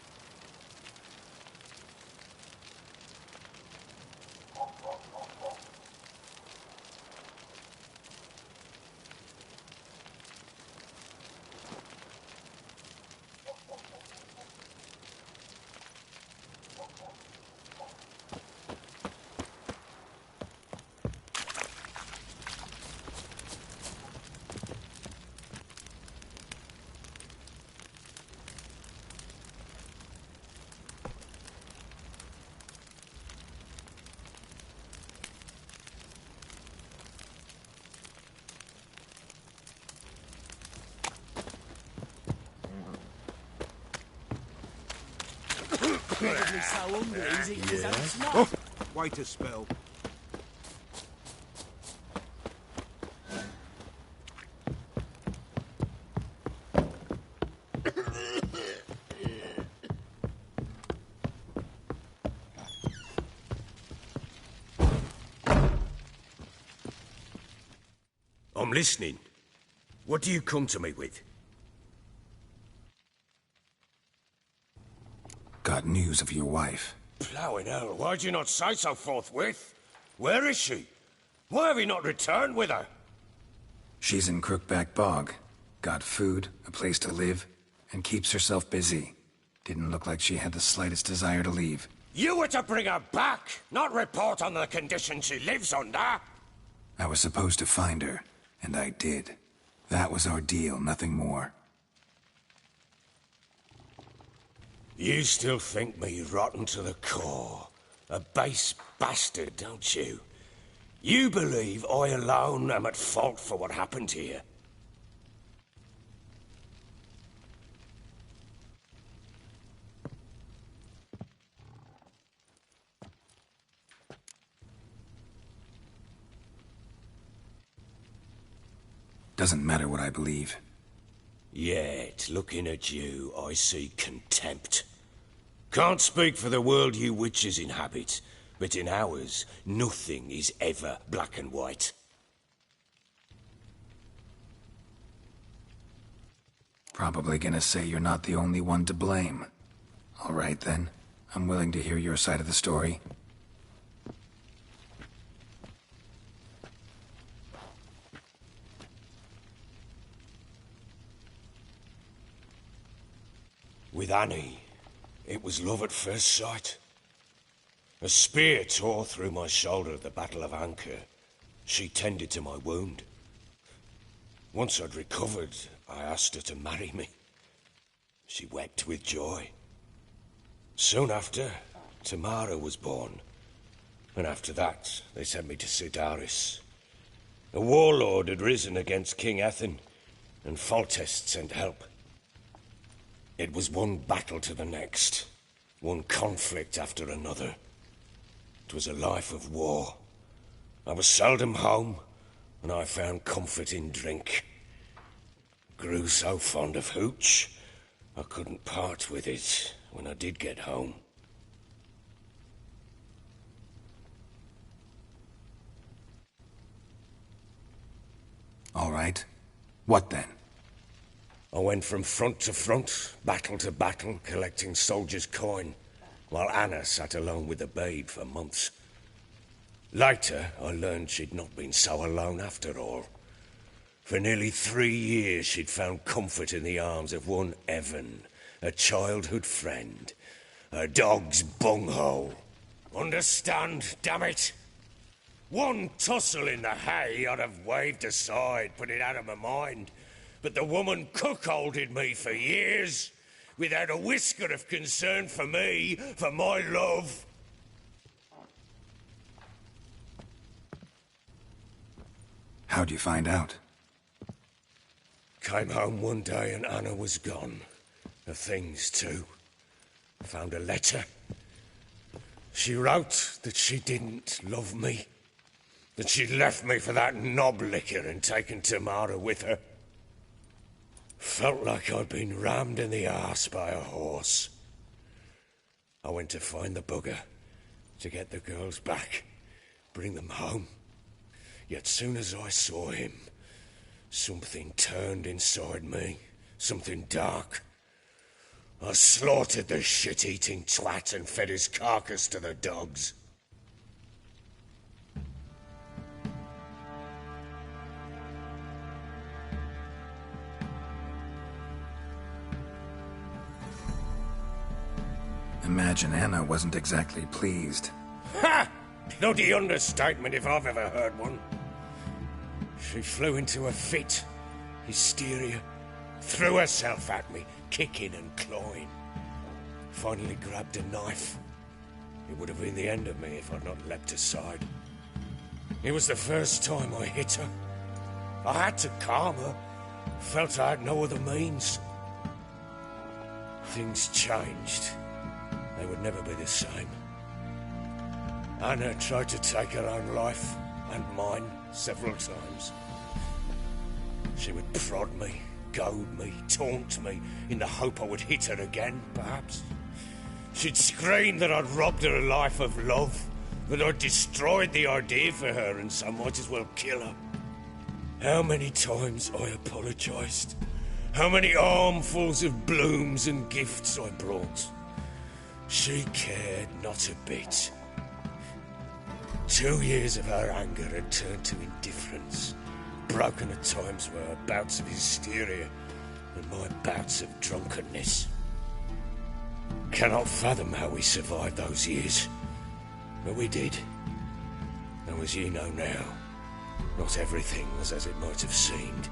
Incredibly so hungry, he's eating his own snot. Oh, wait a spell. I'm listening. What do you come to me with? Got news of your wife. Plowing hell, why'd you not say so forthwith? Where is she? Why have you not returned with her? She's in Crookback Bog. Got food, a place to live, and keeps herself busy. Didn't look like she had the slightest desire to leave. You were to bring her back, not report on the conditions she lives under. I was supposed to find her, and I did. That was our deal, nothing more. You still think me rotten to the core. A base bastard, don't you? You believe I alone am at fault for what happened here. Doesn't matter what I believe. Yet, looking at you, I see contempt. Can't speak for the world you witches inhabit, but in ours, nothing is ever black and white. Probably gonna say you're not the only one to blame. All right, then. I'm willing to hear your side of the story. With Annie, it was love at first sight. A spear tore through my shoulder at the Battle of Anchor. She tended to my wound. Once I'd recovered, I asked her to marry me. She wept with joy. Soon after, Tamara was born. And after that, they sent me to Sidaris. A warlord had risen against King Ethan, and Foltest sent help. It was one battle to the next, one conflict after another. It was a life of war. I was seldom home, and I found comfort in drink. Grew so fond of hooch, I couldn't part with it when I did get home. All right. What then? I went from front to front, battle to battle, collecting soldiers' coin, while Anna sat alone with the babe for months. Later, I learned she'd not been so alone after all. For nearly 3 years, she'd found comfort in the arms of one Evan, a childhood friend, a dog's bunghole. Understand, damn it? One tussle in the hay I'd have waved aside, put it out of my mind. But the woman cuckolded me for years, without a whisker of concern for me, for my love. How'd you find out? Came home one day and Anna was gone. Her things too. Found a letter. She wrote that she didn't love me. That she'd left me for that knob licker and taken Tamara with her. Felt like I'd been rammed in the arse by a horse. I went to find the bugger, to get the girls back, bring them home. Yet soon as I saw him, something turned inside me, something dark. I slaughtered the shit-eating twat and fed his carcass to the dogs. Imagine Anna wasn't exactly pleased. Ha! Bloody understatement if I've ever heard one. She flew into a fit, hysteria, threw herself at me, kicking and clawing. Finally grabbed a knife. It would have been the end of me if I'd not leapt aside. It was the first time I hit her. I had to calm her. Felt I had no other means. Things changed. They would never be the same. Anna tried to take her own life, and mine, several times. She would prod me, goad me, taunt me, in the hope I would hit her again, perhaps. She'd scream that I'd robbed her life of love, that I'd destroyed the idea for her, and so might as well kill her. How many times I apologized. How many armfuls of blooms and gifts I brought. She cared not a bit. 2 years of her anger had turned to indifference, broken at times by her bouts of hysteria and my bouts of drunkenness. Cannot fathom how we survived those years, but we did. And as you know now, not everything was as it might have seemed.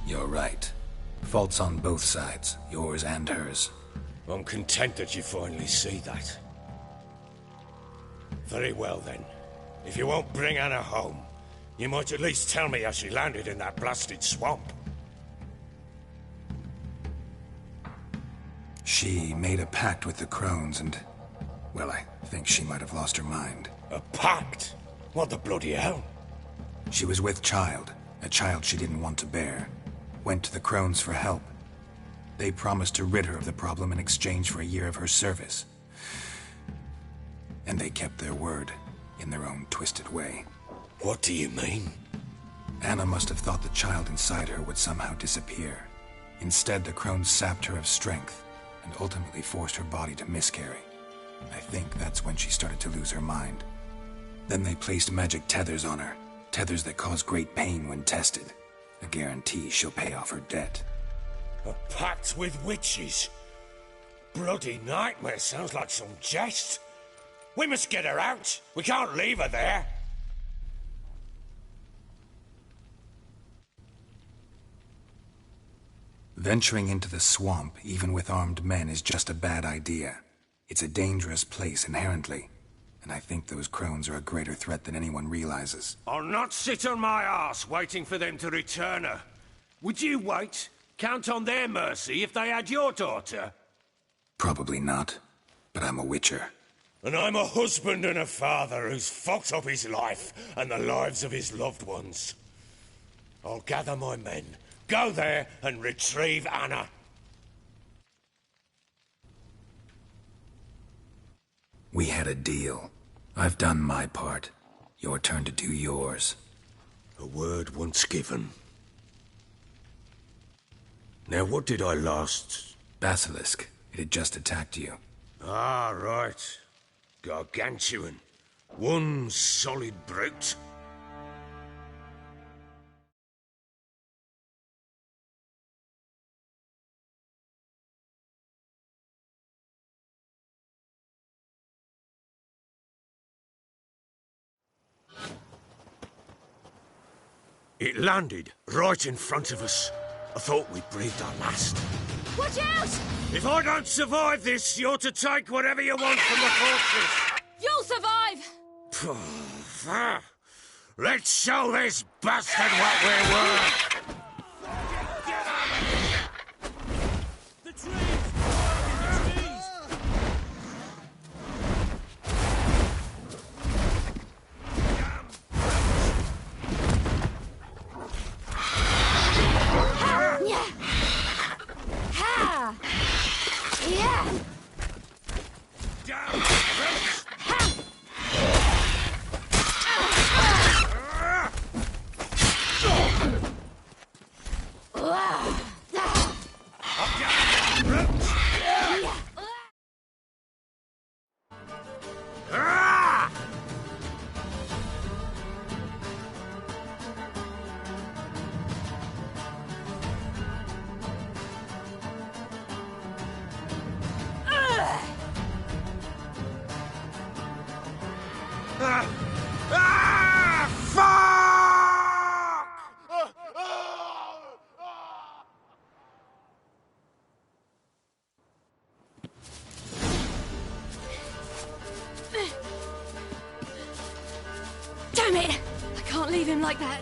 You're right. Faults on both sides, yours and hers. I'm content that you finally see that. Very well then. If you won't bring Anna home, you might at least tell me how she landed in that blasted swamp. She made a pact with the crones and... well, I think she might have lost her mind. A pact? What the bloody hell? She was with child, a child she didn't want to bear. Went to the crones for help. They promised to rid her of the problem in exchange for a year of her service. And they kept their word, in their own twisted way. What do you mean? Anna must have thought the child inside her would somehow disappear. Instead, the crones sapped her of strength, and ultimately forced her body to miscarry. I think that's when she started to lose her mind. Then they placed magic tethers on her, tethers that cause great pain when tested. A guarantee she'll pay off her debt. A pact with witches? Bloody nightmare, sounds like some jest. We must get her out. We can't leave her there. Venturing into the swamp, even with armed men, is just a bad idea. It's a dangerous place inherently, and I think those crones are a greater threat than anyone realizes. I'll not sit on my arse waiting for them to return her. Would you wait? Count on their mercy if they had your daughter? Probably not, but I'm a witcher. And I'm a husband and a father who's fucked up his life and the lives of his loved ones. I'll gather my men, go there and retrieve Anna. We had a deal. I've done my part. Your turn to do yours. A word once given. Now what did I last... Basilisk. It had just attacked you. Ah, right. Gargantuan. One solid brute. It landed right in front of us. I thought we'd breathed our last. Watch out! If I don't survive this, you're to take whatever you want from the fortress. You'll survive! Let's show this bastard what we're worth! The trees! The trees! Ha! Yeah! Damn it! I can't leave him like that.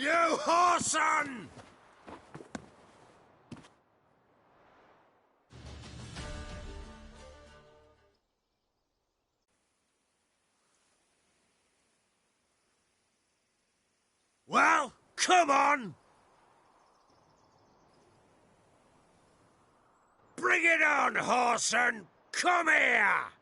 You whoreson! Well, come on! Bring it on, whoreson! Come here!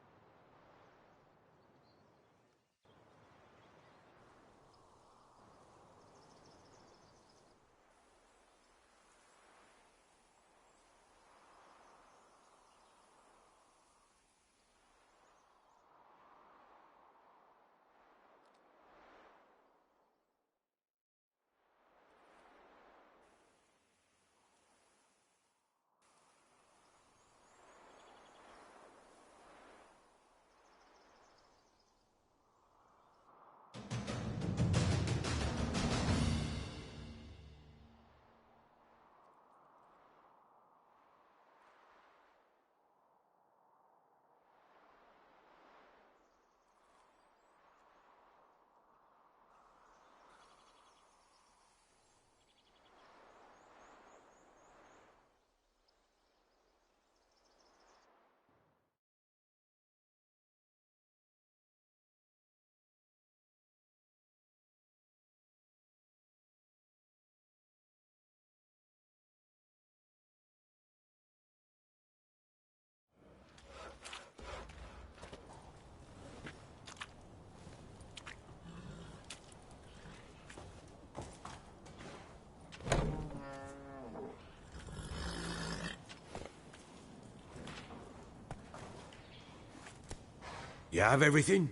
You have everything?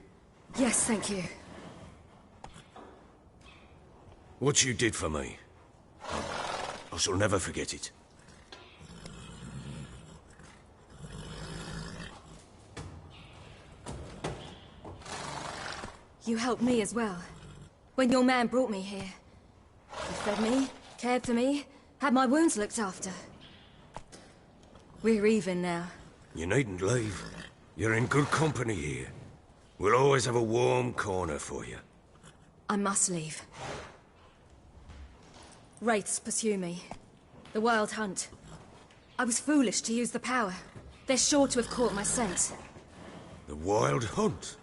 Yes, thank you. What you did for me, I shall never forget it. You helped me as well. When your man brought me here. You fed me, cared for me, had my wounds looked after. We're even now. You needn't leave. You're in good company here. We'll always have a warm corner for you. I must leave. Wraiths pursue me. The Wild Hunt. I was foolish to use the power. They're sure to have caught my scent. The Wild Hunt?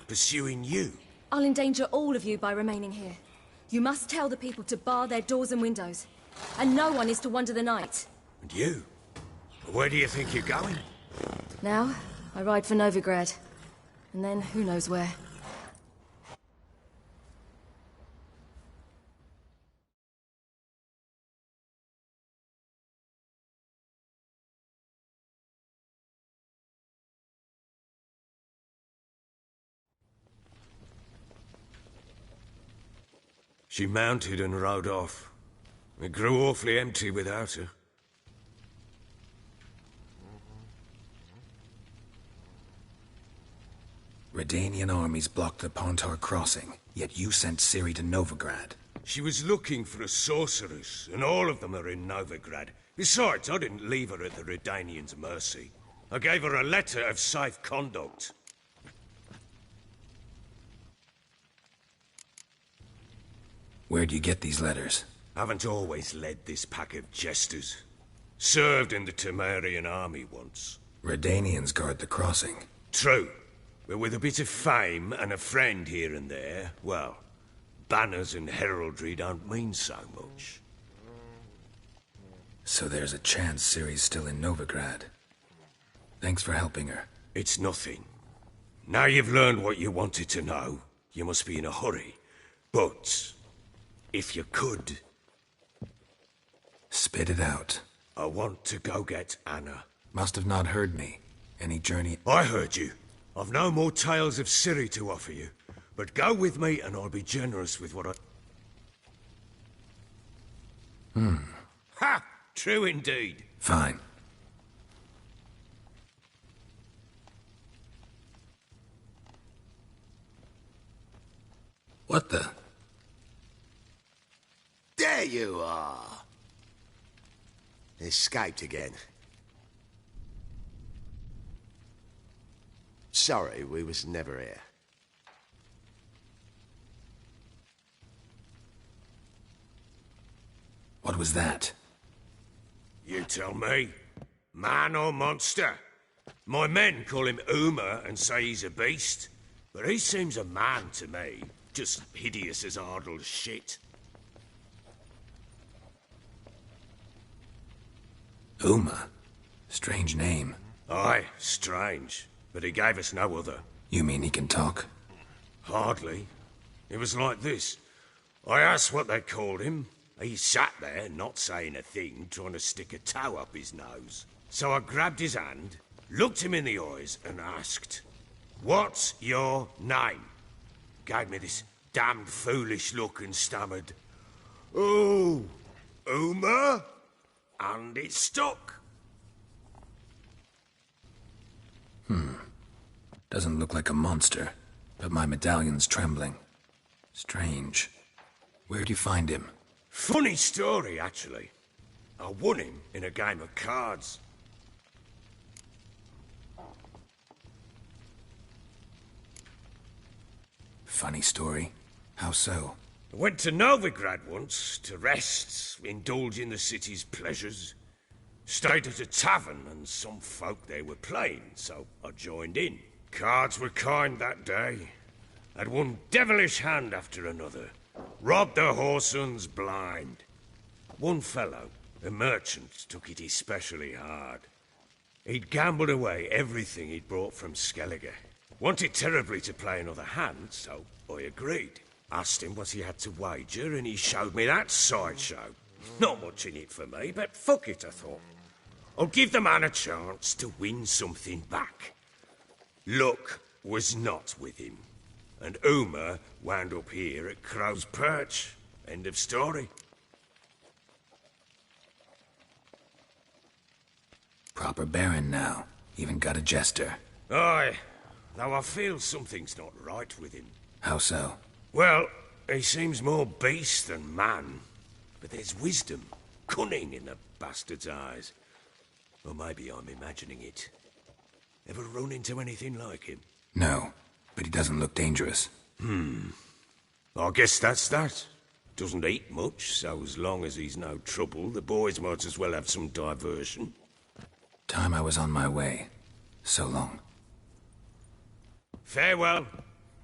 Pursuing you? I'll endanger all of you by remaining here. You must tell the people to bar their doors and windows. And no one is to wander the night. And you? Where do you think you're going? Now, I ride for Novigrad. And then, who knows where. She mounted and rode off. It grew awfully empty without her. Redanian armies blocked the Pontar crossing, yet you sent Ciri to Novigrad. She was looking for a sorceress, and all of them are in Novigrad. Besides, I didn't leave her at the Redanians' mercy. I gave her a letter of safe conduct. Where'd you get these letters? Haven't always led this pack of jesters. Served in the Temerian army once. Redanians guard the crossing. True. But with a bit of fame and a friend here and there, well, banners and heraldry don't mean so much. So there's a chance Ciri's still in Novigrad. Thanks for helping her. It's nothing. Now you've learned what you wanted to know, you must be in a hurry. But, if you could... Spit it out. I want to go get Anna. Must have not heard me. Any journey... I heard you. I've no more tales of Ciri to offer you. But go with me and I'll be generous with what I... Ha! True indeed. Fine. What the... There you are. Escaped again. Sorry, we was never here. What was that? You tell me. Man or monster? My men call him Uma and say he's a beast. But he seems a man to me. Just hideous as Ardle's shit. Uma? Strange name. Aye, strange. But he gave us no other. You mean he can talk? Hardly. It was like this. I asked what they called him. He sat there, not saying a thing, trying to stick a toe up his nose. So I grabbed his hand, looked him in the eyes, and asked, "What's your name?" Gave me this damned foolish look and stammered, "Oh, Uma?" And it stuck. Doesn't look like a monster, but my medallion's trembling. Strange. Where'd you find him? Funny story, actually. I won him in a game of cards. Funny story. How so? I went to Novigrad once, to rest, indulge in the city's pleasures. Stayed at a tavern, and some folk there were playing, so I joined in. Cards were kind that day. Had one devilish hand after another. Robbed the whoresons blind. One fellow, a merchant, took it especially hard. He'd gambled away everything he'd brought from Skellige. Wanted terribly to play another hand, so I agreed. Asked him what he had to wager, and he showed me that sideshow. Not much in it for me, but fuck it, I thought. I'll give the man a chance to win something back. Luck was not with him. And Uma wound up here at Crow's Perch. End of story. Proper baron now. Even got a jester. Aye. Though I feel something's not right with him. How so? Well, he seems more beast than man. But there's wisdom, cunning in the bastard's eyes. Or maybe I'm imagining it. Ever run into anything like him? No, but he doesn't look dangerous. I guess that's that. Doesn't eat much, so as long as he's no trouble, the boys might as well have some diversion. Time I was on my way. So long. Farewell.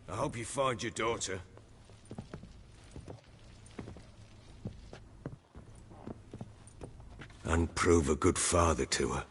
I hope you find your daughter. And prove a good father to her.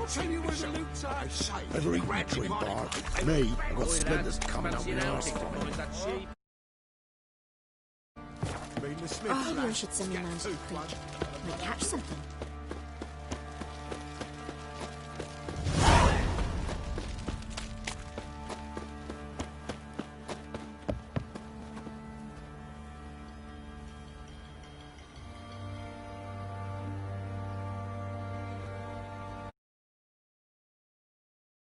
tell you where the loot's at. Ever eaten a twin bark? Me, I've got splinters coming up my arse from it. Maybe I should send me down to the creek. Might catch something.